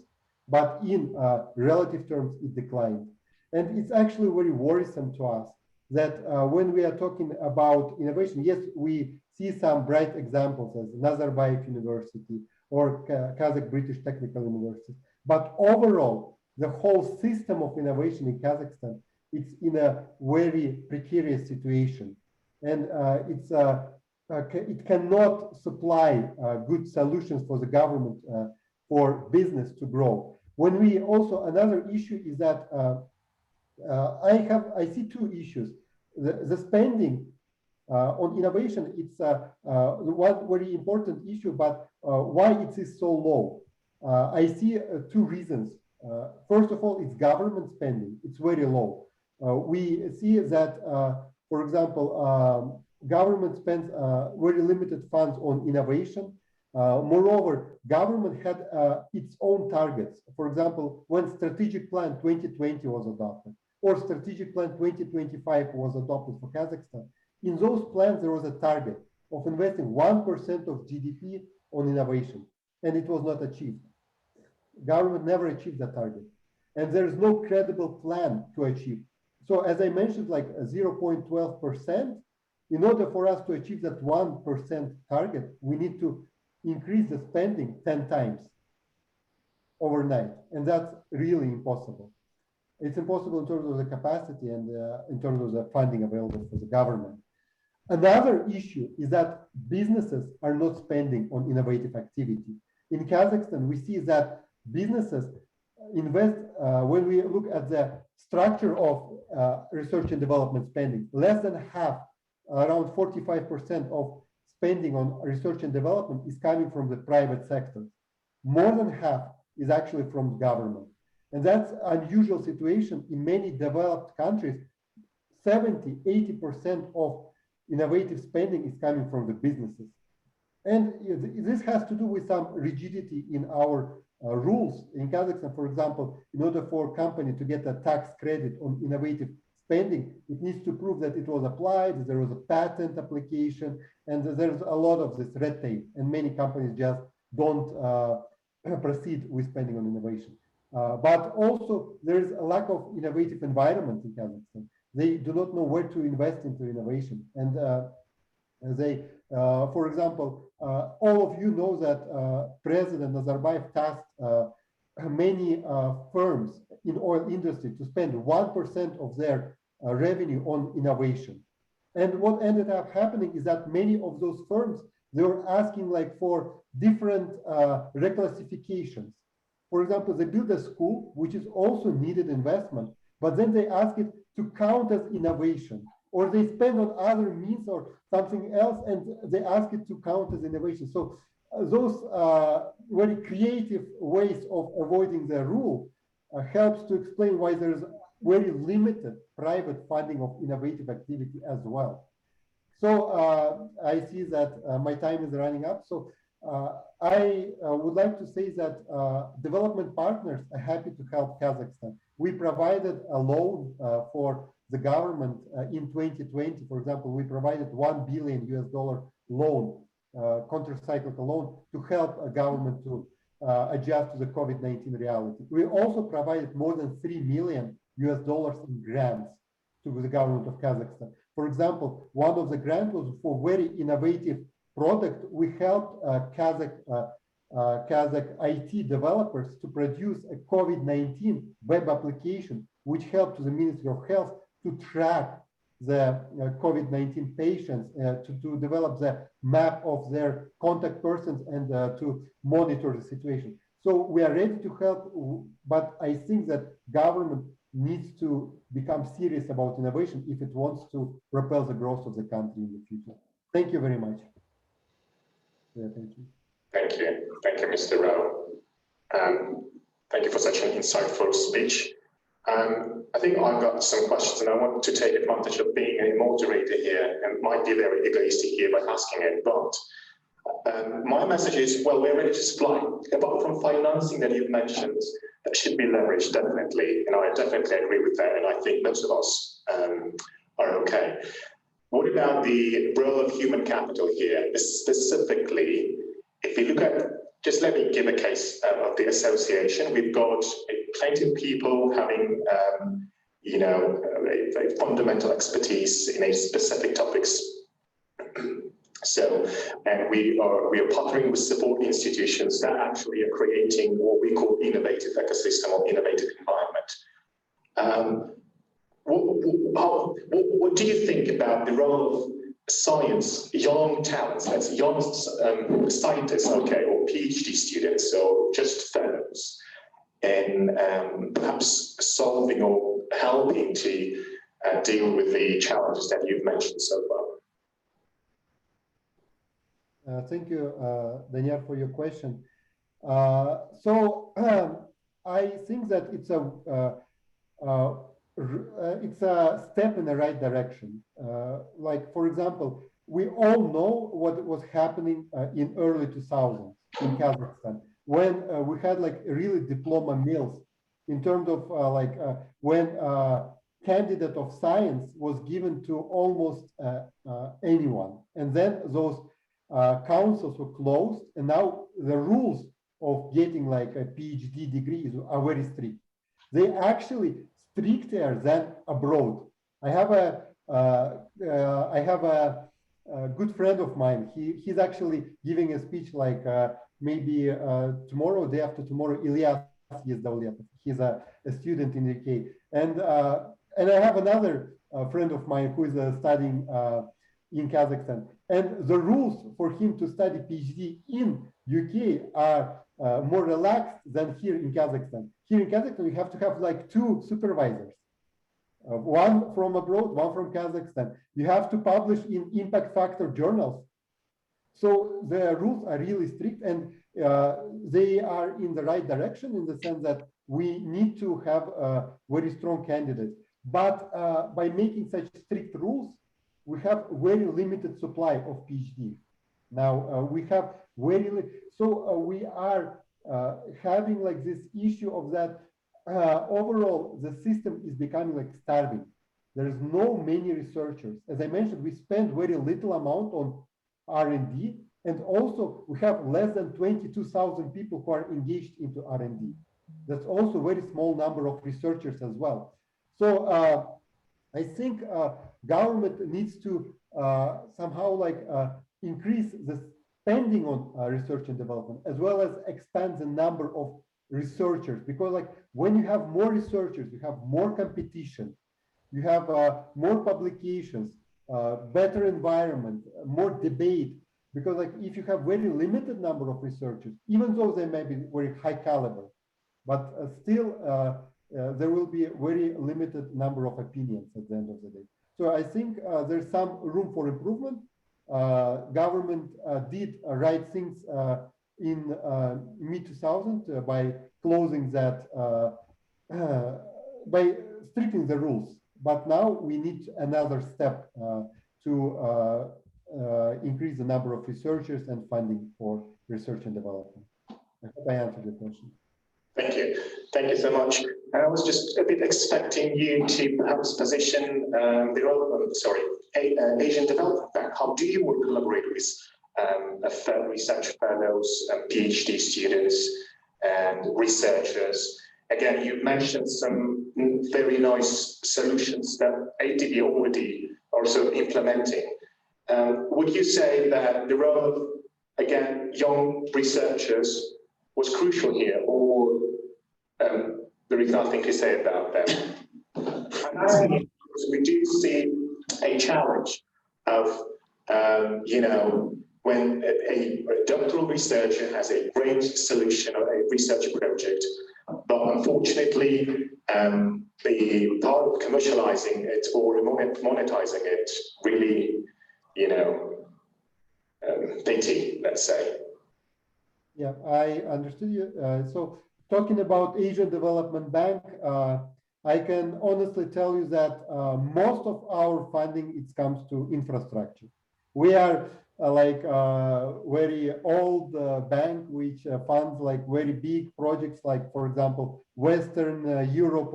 but in relative terms, it declined. And it's actually very worrisome to us that when we are talking about innovation, yes, we see some bright examples as Nazarbayev University or Kazakh British Technical University, but overall, the whole system of innovation in Kazakhstan, it's in a very precarious situation. And it cannot supply good solutions for the government for business to grow. When we also, another issue is that I see two issues. The spending on innovation, it's one very important issue, but why it is so low? I see two reasons. First of all, it's government spending. It's very low. We see that, for example, government spends very limited funds on innovation. Moreover, government had its own targets. For example, when Strategic Plan 2020 was adopted, or Strategic Plan 2025 was adopted for Kazakhstan, in those plans there was a target of investing 1% of GDP on innovation, and it was not achieved. Government never achieved that target, and there is no credible plan to achieve. So as I mentioned, like 0.12%, in order for us to achieve that 1% target, we need to increase the spending 10 times overnight, and that's really impossible. It's impossible in terms of the capacity and in terms of the funding available for the government. Another issue is that businesses are not spending on innovative activity. In Kazakhstan, we see that businesses invest, when we look at the structure of research and development spending, less than half, around 45% of spending on research and development is coming from the private sector. More than half is actually from government. And that's an unusual situation in many developed countries. 70–80% of innovative spending is coming from the businesses. And this has to do with some rigidity in our rules. In Kazakhstan, for example, in order for a company to get a tax credit on innovative spending, it needs to prove that it was applied, that there was a patent application, and there's a lot of this red tape, and many companies just don't proceed with spending on innovation. But also there is a lack of innovative environment in Kazakhstan. They do not know where to invest into innovation. And for example, all of you know that President Nazarbayev tasked many firms in oil industry to spend 1% of their revenue on innovation. And what ended up happening is that many of those firms, they were asking like for different reclassifications. For example, they built a school, which is also needed investment, but then they ask it to count as innovation, or they spend on other means or something else, and they ask it to count as innovation. So those very creative ways of avoiding the rule helps to explain why there's very limited private funding of innovative activity as well. So I see that my time is running up. So I would like to say that development partners are happy to help Kazakhstan. We provided a loan for the government in 2020. For example, we provided $1 billion loan, counter-cyclical loan, to help a government to adjust to the COVID-19 reality. We also provided more than $3 million in grants to the government of Kazakhstan. For example, one of the grants was for very innovative product. We helped Kazakh IT developers to produce a COVID-19 web application, which helped the Ministry of Health to track the COVID-19 patients, to develop the map of their contact persons and to monitor the situation. So we are ready to help, but I think that government needs to become serious about innovation if it wants to propel the growth of the country in the future. Thank you very much. Yeah, thank you. Thank you. Thank you, Mr. Rowell. Thank you for such an insightful speech. I think I've got some questions, and I want to take advantage of being a moderator here, and might be very egoistic here by asking it, but my message is, well, we're ready to supply. Apart from financing that you've mentioned, that should be leveraged, definitely, and I definitely agree with that, and I think most of us are okay. What about the role of human capital here? Specifically, if you look at, just let me give a case of the association. We've got plenty of people having, you know, a fundamental expertise in a specific topics. So, and we are partnering with support institutions that actually are creating what we call innovative ecosystem or innovative environment. What do you think about the role of science, young talents, that's young scientists, okay, or PhD students, or just fellows, and perhaps solving or helping to deal with the challenges that you've mentioned so far? Thank you, Daniyar, for your question. I think that it's a step in the right direction. Like, for example, we all know what was happening in early 2000s in Kazakhstan, when we had like really diploma mills in terms of when candidate of science was given to almost anyone. And then those councils were closed, and now the rules of getting like a PhD degree are very strict. They actually stricter than abroad. I have a good friend of mine. He's actually giving a speech like maybe tomorrow, day after tomorrow. Aliya Sembayeva. He's a student in the UK, and I have another friend of mine who is studying in Kazakhstan. And the rules for him to study PhD in UK are more relaxed than here in Kazakhstan. Here in Kazakhstan, we have to have like 2 supervisors, one from abroad, one from Kazakhstan. You have to publish in impact factor journals. So the rules are really strict, and they are in the right direction in the sense that we need to have very strong candidates. But by making such strict rules, we have very limited supply of PhD. Now we have we are having like this issue of that overall the system is becoming like starving. There is no many researchers. As I mentioned, we spend very little amount on R&D, and also we have less than 22,000 people who are engaged into R&D. That's also a very small number of researchers as well. So I think government needs to somehow like increase the spending on research and development, as well as expand the number of researchers, because like when you have more researchers, you have more competition, you have more publications, better environment, more debate, because like if you have very limited number of researchers, even though they may be very high caliber, but still there will be a very limited number of opinions at the end of the day. So I think there's some room for improvement. Government did right things in mid-2000 by closing that, by strictening the rules. But now we need another step to increase the number of researchers and funding for research and development. I hope I answered your question. Thank you. Thank you so much. I was just a bit expecting you to perhaps position Asian Development Bank. How do you collaborate with research fellows and PhD students and researchers? Again, you mentioned some very nice solutions that ADB already also implementing. Would you say that the role of, again, young researchers was crucial here, or there is nothing to say about them? I'm asking you because we do see a challenge of, when a doctoral researcher has a great solution or a research project, but unfortunately, the part of commercializing it or monetizing it really, dainty, let's say. Yeah, I understood you. So talking about Asian Development Bank, I can honestly tell you that most of our funding, it comes to infrastructure. We are like a very old bank which funds like very big projects, like for example, Western Europe,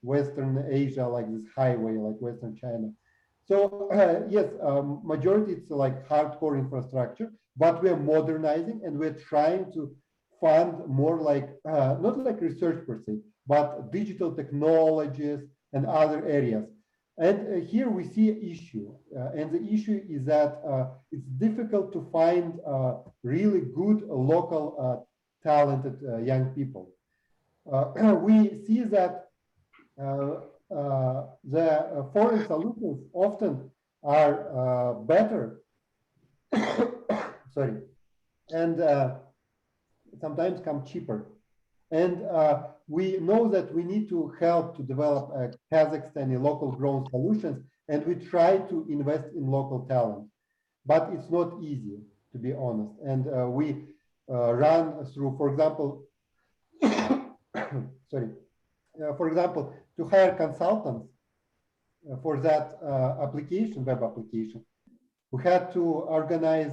Western Asia, like this highway, like Western China. So yes, majority it's like hardcore infrastructure, but we're modernizing and we're trying to fund more like, not like research per se, but digital technologies and other areas. And here we see an issue, and the issue is that it's difficult to find really good local talented young people. We see that the foreign solutions often are better, sorry, and sometimes come cheaper. And we know that we need to help to develop Kazakhstani local grown solutions, and we try to invest in local talent. But it's not easy, to be honest. And we run through, for example, sorry, for example, to hire consultants for that application, web application, We had to organize,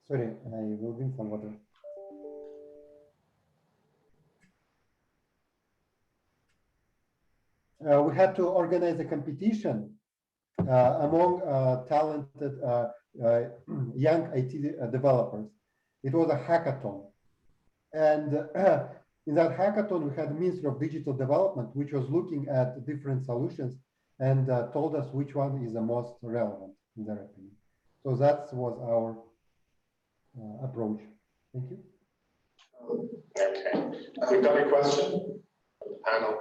sorry, I will drink some water. We had to organize a competition among talented young IT developers. It was a hackathon. And in that hackathon, we had the Ministry of Digital Development, which was looking at different solutions and told us which one is the most relevant in their opinion. So that was our approach. Thank you. Okay. We've got a question from the panel.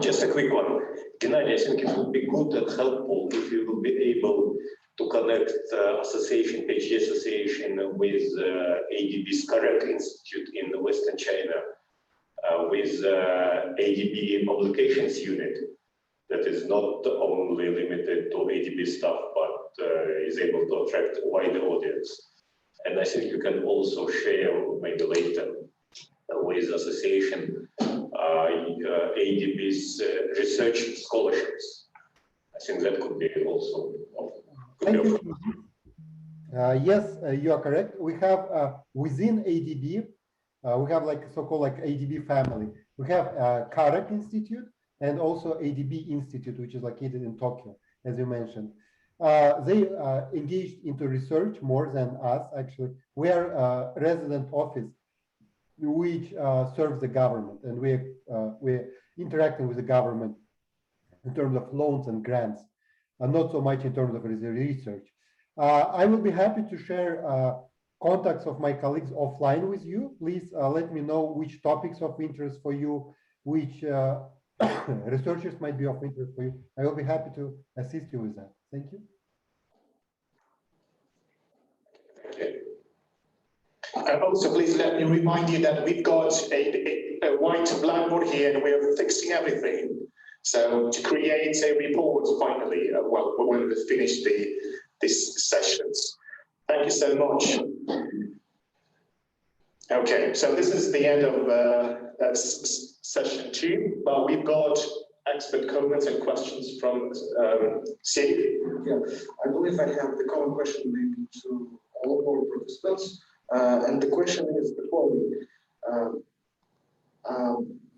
Just a quick one. Genadiy, I think it would be good and helpful if you will be able to connect association, PhD association with ADB's CARF Institute in Western China with ADB publications unit that is not only limited to ADB stuff, but is able to attract a wider audience. And I think you can also share maybe later with association ADB's research scholarships. I think that could be also. Thank you. Yes, you are correct. We have within ADB, we have like so-called like ADB family. We have CARF Institute and also ADB Institute, which is located in Tokyo, as you mentioned. They engaged into research more than us, actually. We are a resident office which serves the government, and we're interacting with the government in terms of loans and grants, and not so much in terms of research. I will be happy to share contacts of my colleagues offline with you. Please let me know which topics of interest for you, which researchers might be of interest for you. I will be happy to assist you with that. Thank you. Also, please let me remind you that we've got a white blackboard here and we're fixing everything. So to create a report finally, well, when we finish these sessions. Thank you so much. Okay, so this is the end of session 2, but we've got expert comments and questions from Serik. Yeah, I believe I have the common question maybe to all our participants. And the question is the following.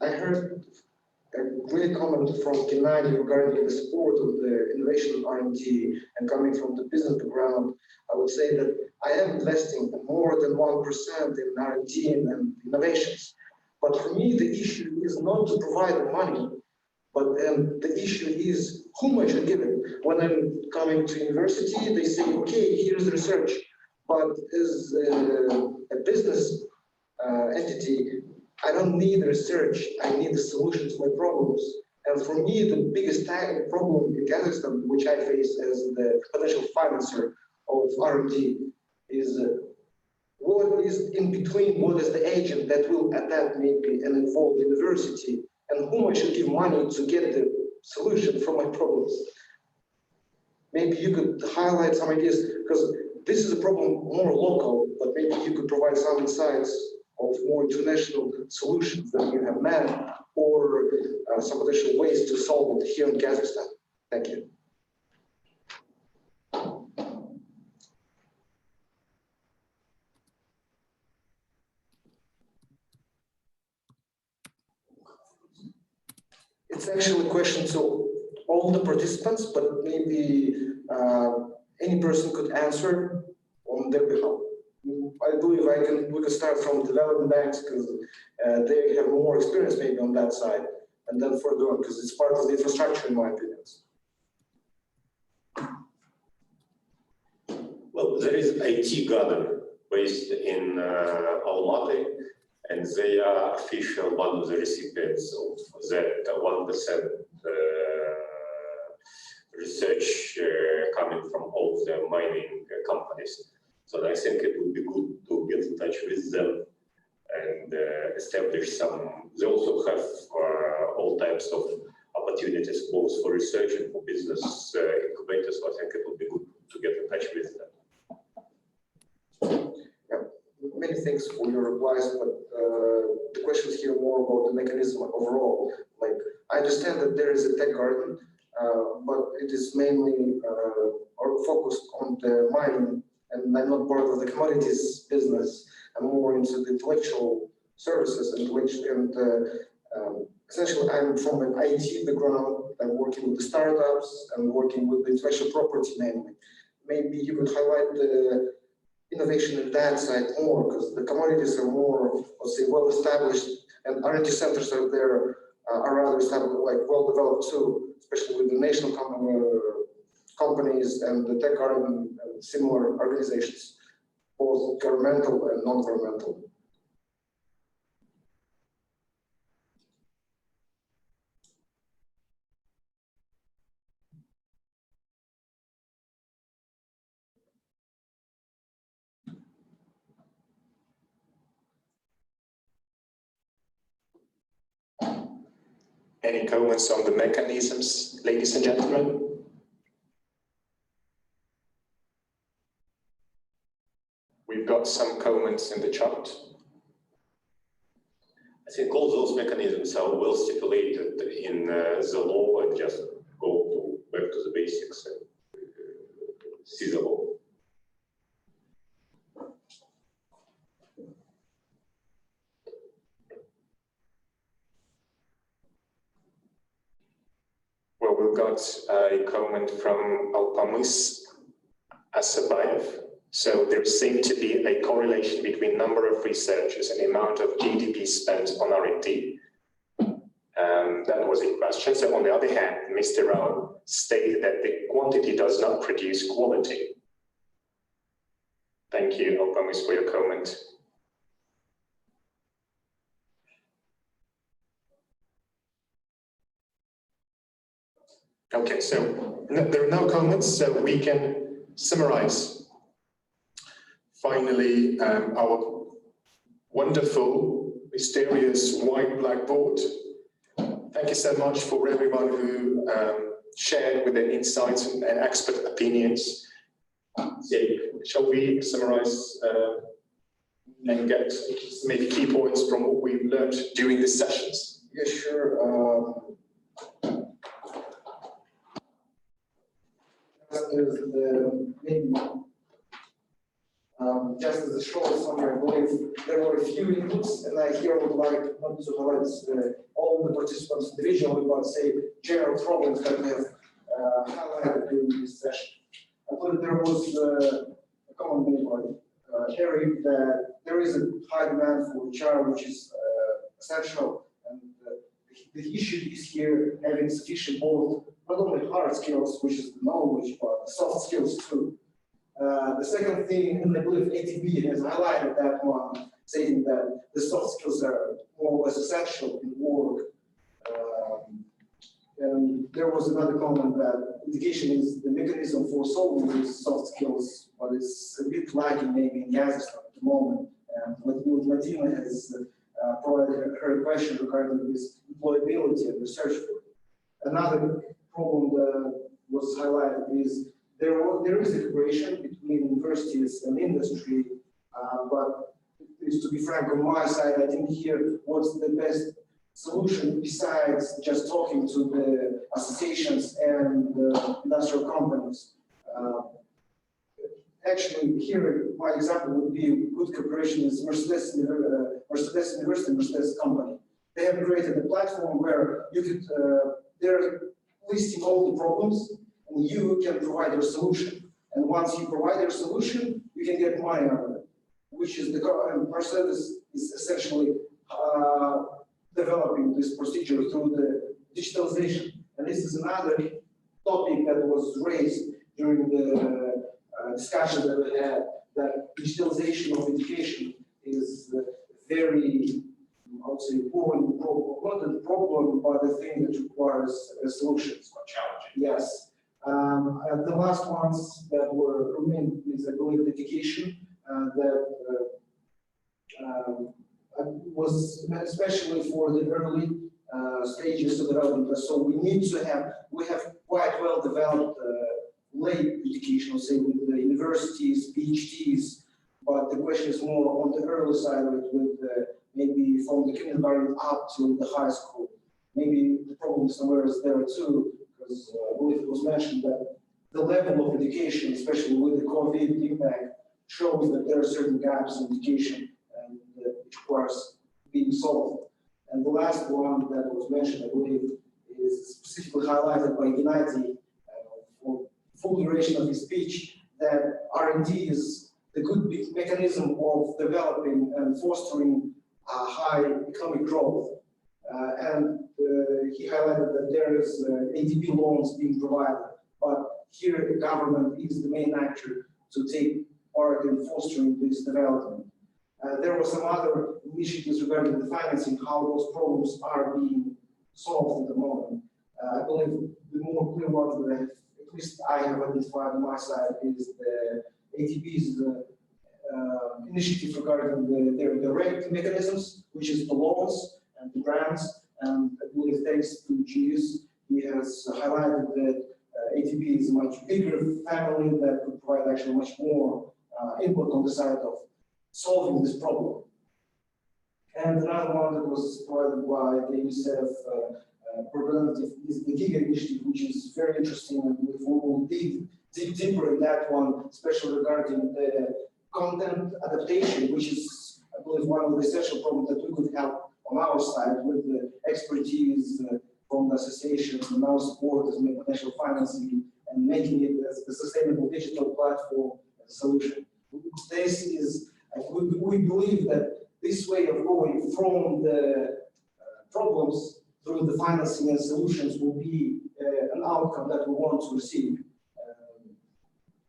I heard a great comment from Genadiy regarding the support of the innovation R&D, and coming from the business background, I would say that I am investing more than 1% in R&D and innovations. But for me, the issue is not to provide the money, but the issue is whom I should give it. When I'm coming to university, they say, okay, here's the research. But as a business entity, I don't need research. I need the solution to my problems. And for me, the biggest problem in Kazakhstan, which I face as the potential financer of R&D, is what is in between, what is the agent that will adapt maybe and involve the university, and whom I should give money to get the solution for my problems. Maybe you could highlight some ideas, because this is a problem more local, but maybe you could provide some insights of more international solutions that you have met, or some potential ways to solve it here in Kazakhstan. Thank you. It's actually a question to all the participants, but maybe any person could answer on their behalf. I believe we can start from development banks, because they have more experience maybe on that side, and then further on, because it's part of the infrastructure in my opinion. Well, there is IT Garden based in Almaty, and they are official one of the recipients of that 1% research coming from all the mining companies. So I think it would be good to get in touch with them and establish some. They also have all types of opportunities, both for research and for business incubators. So I think it would be good to get in touch with them. Yeah, many thanks for your replies, but the question is here more about the mechanism overall. Like, I understand that there is a tech garden, but it is mainly focused on the mining, and I'm not part of the commodities business. I'm more into the intellectual services and essentially I'm from an IT background. I'm working with the startups and working with the intellectual property mainly. Maybe you could highlight the innovation in that side more, because the commodities are more, let's say, well established, and R&D centers are there, are rather established, like well developed too, especially with the national companies and the tech garden and similar organizations, both governmental and non-governmental. Any comments on the mechanisms, ladies and gentlemen? We've got some comments in the chat. I think all those mechanisms are well stipulated in the law, and just go back to the basics and see the law. Well, we've got a comment from Aliya Sembayeva. So there seemed to be a correlation between number of researchers and the amount of GDP spent on R&D. That was a question. So on the other hand, Mr. Rowell stated that the quantity does not produce quality. Thank you, Aliya, for your comment. Okay, so there are no comments, so we can summarize. Finally, our wonderful, mysterious white blackboard. Thank you so much for everyone who shared with their insights and expert opinions. Serik, shall we summarize and get maybe key points from what we've learned during these sessions? Yeah, sure. Just as a short summary, I believe there were a few inputs, and I here would like not to highlight all the participants individually, but say general problems that we have highlighted during this session. I believe there was a common made by Eric that there is a high demand for HR, which is essential, and the issue is here having sufficient both not only hard skills, which is the knowledge, but the soft skills too. The second thing, and I believe ATB has highlighted that one, saying that the soft skills are more or less essential in work. And there was another comment that education is the mechanism for solving these soft skills, but it's a bit lacking maybe in Kazakhstan at the moment. And Martina has provided her question regarding this employability and research for it. Another problem that was highlighted is there is a cooperation between universities and industry, but to be frank, on my side, I think here what's the best solution besides just talking to the associations and the industrial companies. Actually, here my example would be good cooperation with Mercedes University, Mercedes company. They have created a platform where you could they're listing all the problems, and you can provide your solution. And once you provide your solution, you can get money out of it, which is the Mercedes is essentially developing this procedure through the digitalization. And this is another topic that was raised during the discussion that we had, that digitalization of education is very, I would say, important problem, not a problem, but a thing that requires a solution. It's quite challenging. Yes. The last ones that were remained is, I believe, education that was especially for the early stages of development. So we have quite well developed late education, say with the universities, PhDs, but the question is more on the early side of it, with maybe from the kindergarten up to the high school. maybe the problem somewhere is there too, because I believe it was mentioned that the level of education, especially with the COVID impact, shows that there are certain gaps in education and which requires being solved. And the last one that was mentioned, I believe, is specifically highlighted by Genadiy for full duration of his speech, that R&D is the good mechanism of developing and fostering high economic growth. And he highlighted that there is ADB loans being provided, but here the government is the main actor to take part in fostering this development. There were some other initiatives regarding the financing, how those problems are being solved at the moment. I believe the more clear one that at least I have identified on my side is the ATB's initiative regarding their direct mechanisms, which is the loans and the grants. And I believe thanks to Chingiz, he has highlighted that ATB is a much bigger family that could provide actually much more input on the side of solving this problem. And another one that was provided by the Unicef representative is the GIGA initiative, which is very interesting, and we will dig deeper in that one, especially regarding the content adaptation, which is, I believe, one of the essential problems that we could help on our side with the expertise from the associations and our support as potential financing and making it as a sustainable digital platform solution. This is, we believe that this way of going from the problems through the financing and solutions will be an outcome that we want to receive.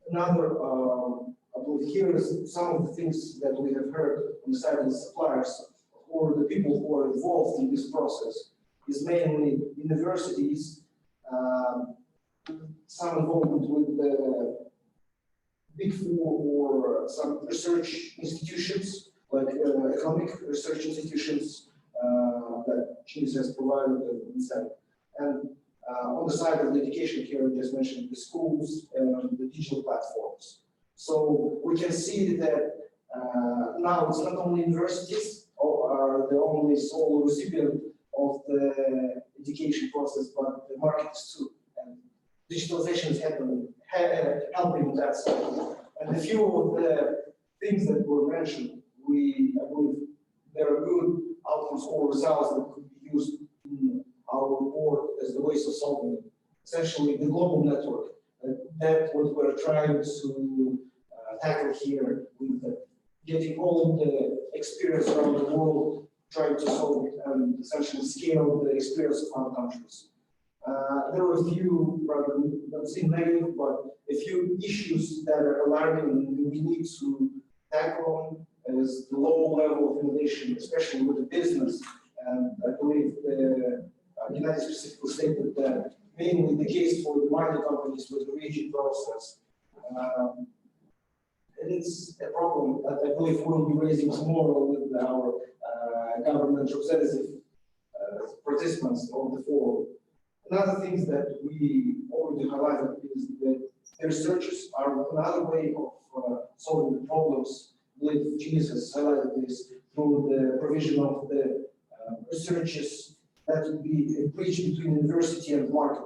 Another, I believe here is some of the things that we have heard on the side of the suppliers or the people who are involved in this process is mainly universities, some involvement with the Big Four or some research institutions, like economic research institutions that Chingiz has provided inside. And on the side of the education here, I just mentioned the schools and the digital platforms. So we can see that now it's not only universities are the only sole recipient of the education process, but the markets too. And digitalization is helping that side. And a few of the things that were mentioned, I believe there are good outcomes or results that could be used in our report as the ways of solving it. Essentially, the global network. That's what we're trying to tackle here with getting all the experience around the world, trying to solve it and essentially scale the experience of our countries. There were a few, not saying negative, but a few issues that are alarming and we need to tackle is the low level of innovation, especially with the business. And I believe the United specifically stated that mainly the case for the mining companies with the RIGI process. And it's a problem that I believe we'll be raising tomorrow with our government representative participants of the forum. Another thing that we already highlighted is that the researchers are another way of solving the problems. I believe Chingiz has highlighted this through the provision of the researchers that would be a bridge between university and market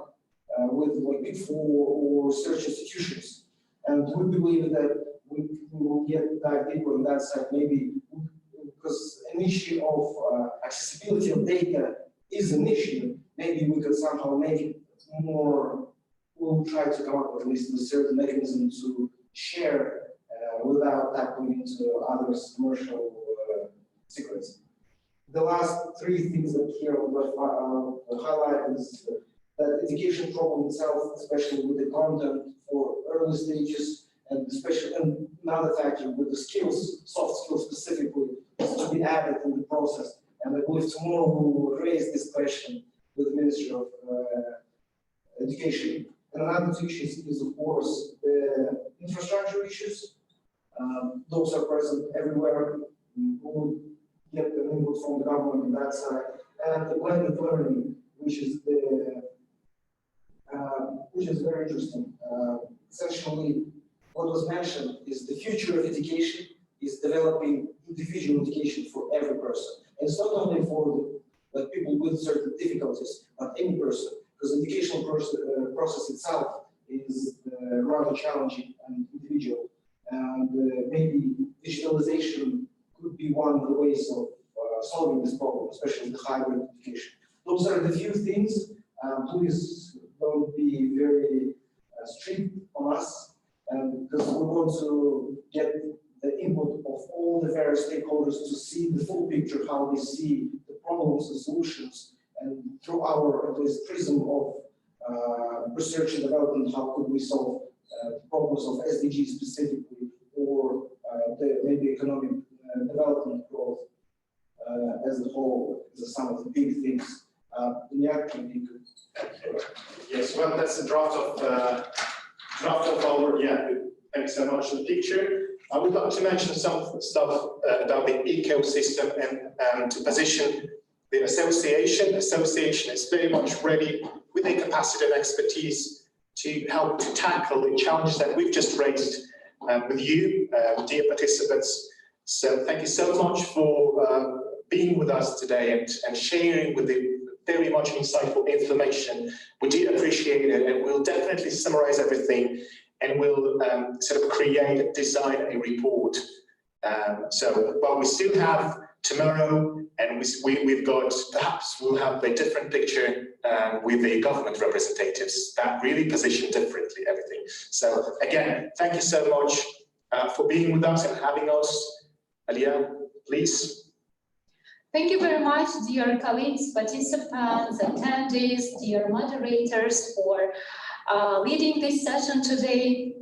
with like Big Four or research institutions. And we believe that we will get dive deeper on that side, maybe because an issue of accessibility of data is an issue. Maybe we could somehow make it more, we'll try to come up with at least a certain mechanism to share without tapping into others' commercial secrets. The last three things that here I would highlight is that education problem itself, especially with the content for early stages, and especially another factor with the skills, soft skills specifically, is to be added in the process. And I believe tomorrow we will raise this question with the Ministry of Education. And another two issues is, of course, the infrastructure issues. Those are present everywhere. We will get an input from the government on that side. And the blended learning, which is very interesting. Essentially, what was mentioned is the future of education is developing individual education for every person. And it's not only for that people with certain difficulties, but any person, because the educational process itself is rather challenging and individual. And maybe digitalization could be one of the ways of solving this problem, especially the hybrid education. Those are the few things. Please don't be very strict on us, because we want to get the input of all the various stakeholders to see the full picture, how they see the problems and solutions, and through our at least prism of research and development, how could we solve the problems of SDGs specifically, or maybe economic development growth as a whole, as some of the big things. Daniyar, maybe you could. Yes, well, that's a draft of our, thanks so much for the picture. I would like to mention some stuff about the ecosystem and to position the association. Association is very much ready with the capacity and expertise to help to tackle the challenges that we've just raised with you, dear participants. So thank you so much for being with us today and sharing with the very much insightful information. We do appreciate it, and we'll definitely summarize everything, and we'll sort of create, design a report. So, well, we still have tomorrow, and we've got, perhaps we'll have a different picture with the government representatives that really position differently everything. So again, thank you so much for being with us and having us. Aliya, please. Thank you very much, dear colleagues, participants, attendees, dear moderators, for leading this session today.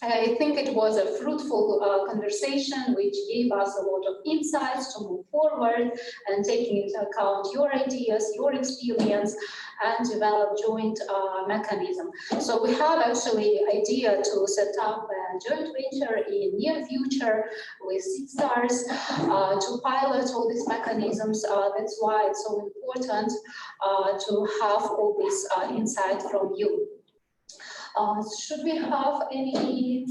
I think it was a fruitful conversation which gave us a lot of insights to move forward and taking into account your ideas, your experience, and develop joint mechanism. So we have actually idea to set up a joint venture in near future with Seedstars to pilot all these mechanisms. That's why it's so important to have all this insight from you. Should we have any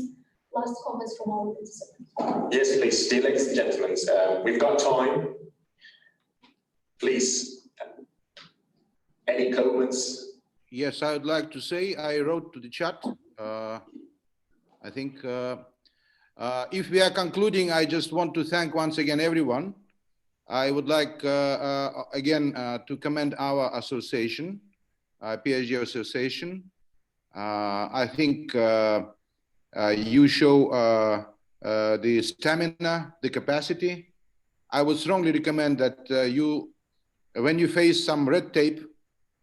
last comments from our participants? Yes, please, dear ladies and gentlemen, we've got time. Please, any comments? Yes, I would like to say, I wrote to the chat. I think if we are concluding, I just want to thank once again everyone. I would like again to commend our association, PhD Association. I think you show the stamina, the capacity. I would strongly recommend that when you face some red tape,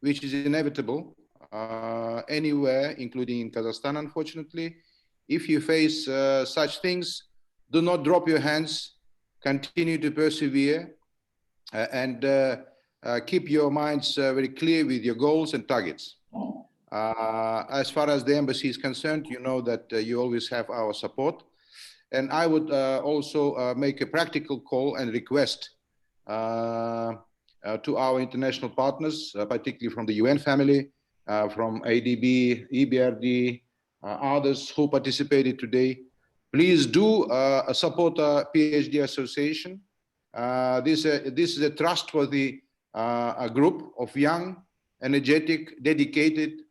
which is inevitable anywhere, including in Kazakhstan, unfortunately, if you face such things, do not drop your hands, continue to persevere, and keep your minds very clear with your goals and targets. As far as the embassy is concerned, you know that you always have our support. And I would also make a practical call and request to our international partners, particularly from the UN family, from ADB, EBRD, others who participated today. Please do support our PhD Association. This is a trustworthy group of young, energetic, dedicated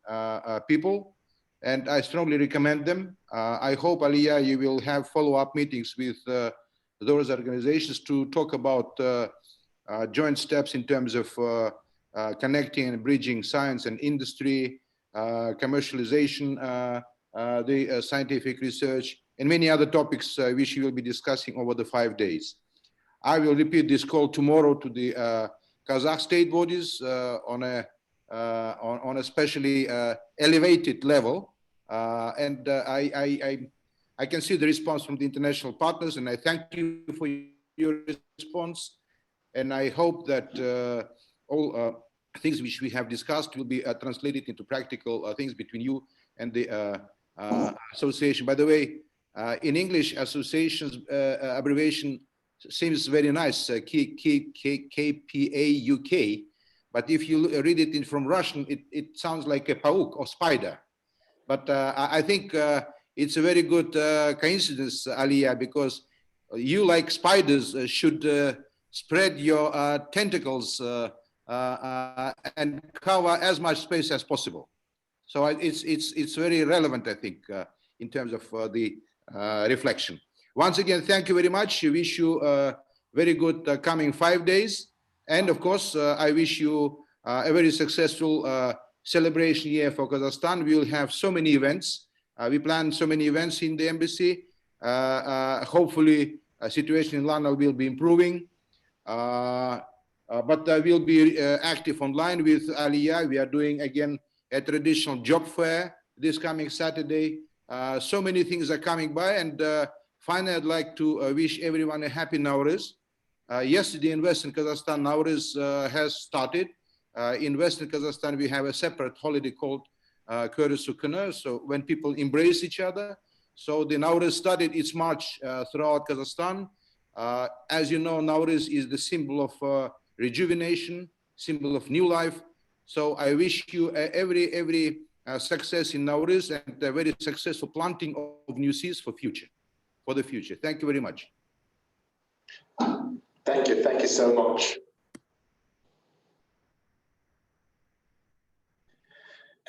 people, and I strongly recommend them. I hope, Aliya, you will have follow-up meetings with those organizations to talk about joint steps in terms of connecting and bridging science and industry, commercialization, the scientific research, and many other topics which we will be discussing over the 5 days. I will repeat this call tomorrow to the Kazakh state bodies on a especially elevated level, and I can see the response from the international partners, and I thank you for your response, and I hope that all things which we have discussed will be translated into practical things between you and the association. By the way, in English, association's abbreviation seems very nice, KPAUK. But if you read it from Russian, it sounds like a PAUK or spider. But I think it's a very good coincidence, Aliya, because you, like spiders, should spread your tentacles and cover as much space as possible. So it's very relevant, I think, in terms of the reflection. Once again, thank you very much. I wish you a very good coming 5 days. And of course, I wish you a very successful celebration year for Kazakhstan. We will have so many events. We plan so many events in the embassy. Hopefully, situation in London will be improving. But we'll be active online with Aliya. We are doing, again, a traditional job fair this coming Saturday. So many things are coming by. And finally, I'd like to wish everyone a happy Nowruz. Yesterday in Western Kazakhstan, Nowruz has started. In Western Kazakhstan, we have a separate holiday called Körü. So when people embrace each other. So the Nowruz started its march throughout Kazakhstan. As you know, Nowruz is the symbol of rejuvenation, symbol of new life. So I wish you every success in Nowruz and a very successful planting of new seeds for the future. Thank you very much. Thank you so much.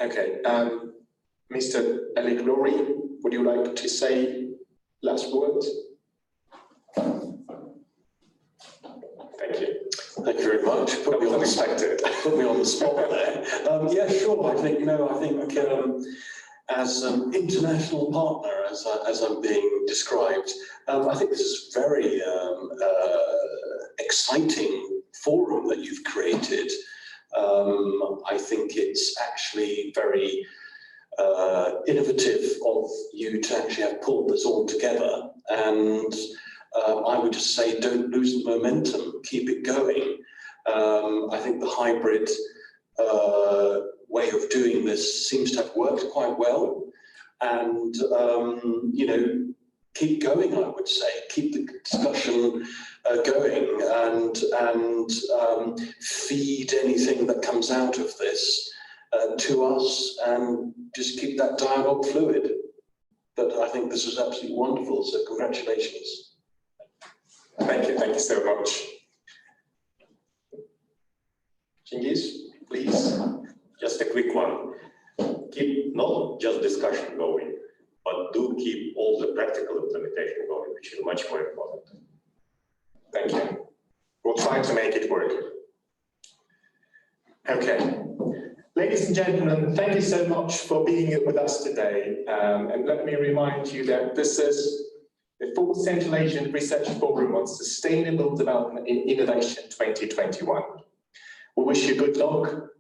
Okay, Mr. Lawrie, would you like to say last words? Thank you. Thank you very much. Put me on the spot there. Yeah, sure. I think as an international partner, as I'm being described, I think this is very exciting forum that you've created. I think it's actually very innovative of you to actually have pulled this all together. And I would just say, don't lose the momentum, keep it going. I think the hybrid way of doing this seems to have worked quite well. And, keep going, I would say, keep the discussion going and feed anything that comes out of this to us and just keep that dialogue fluid. But I think this was absolutely wonderful, so congratulations. Thank you so much. Chingiz, please. Just a quick one. Keep not just discussion going, but do keep all the practical implementation going, which is much more important. Thank you. We'll try to make it work. Okay. Ladies and gentlemen, thank you so much for being with us today. And let me remind you that this is the 4th Central Asian Research Forum on Sustainable Development in Innovation 2021. We wish you good luck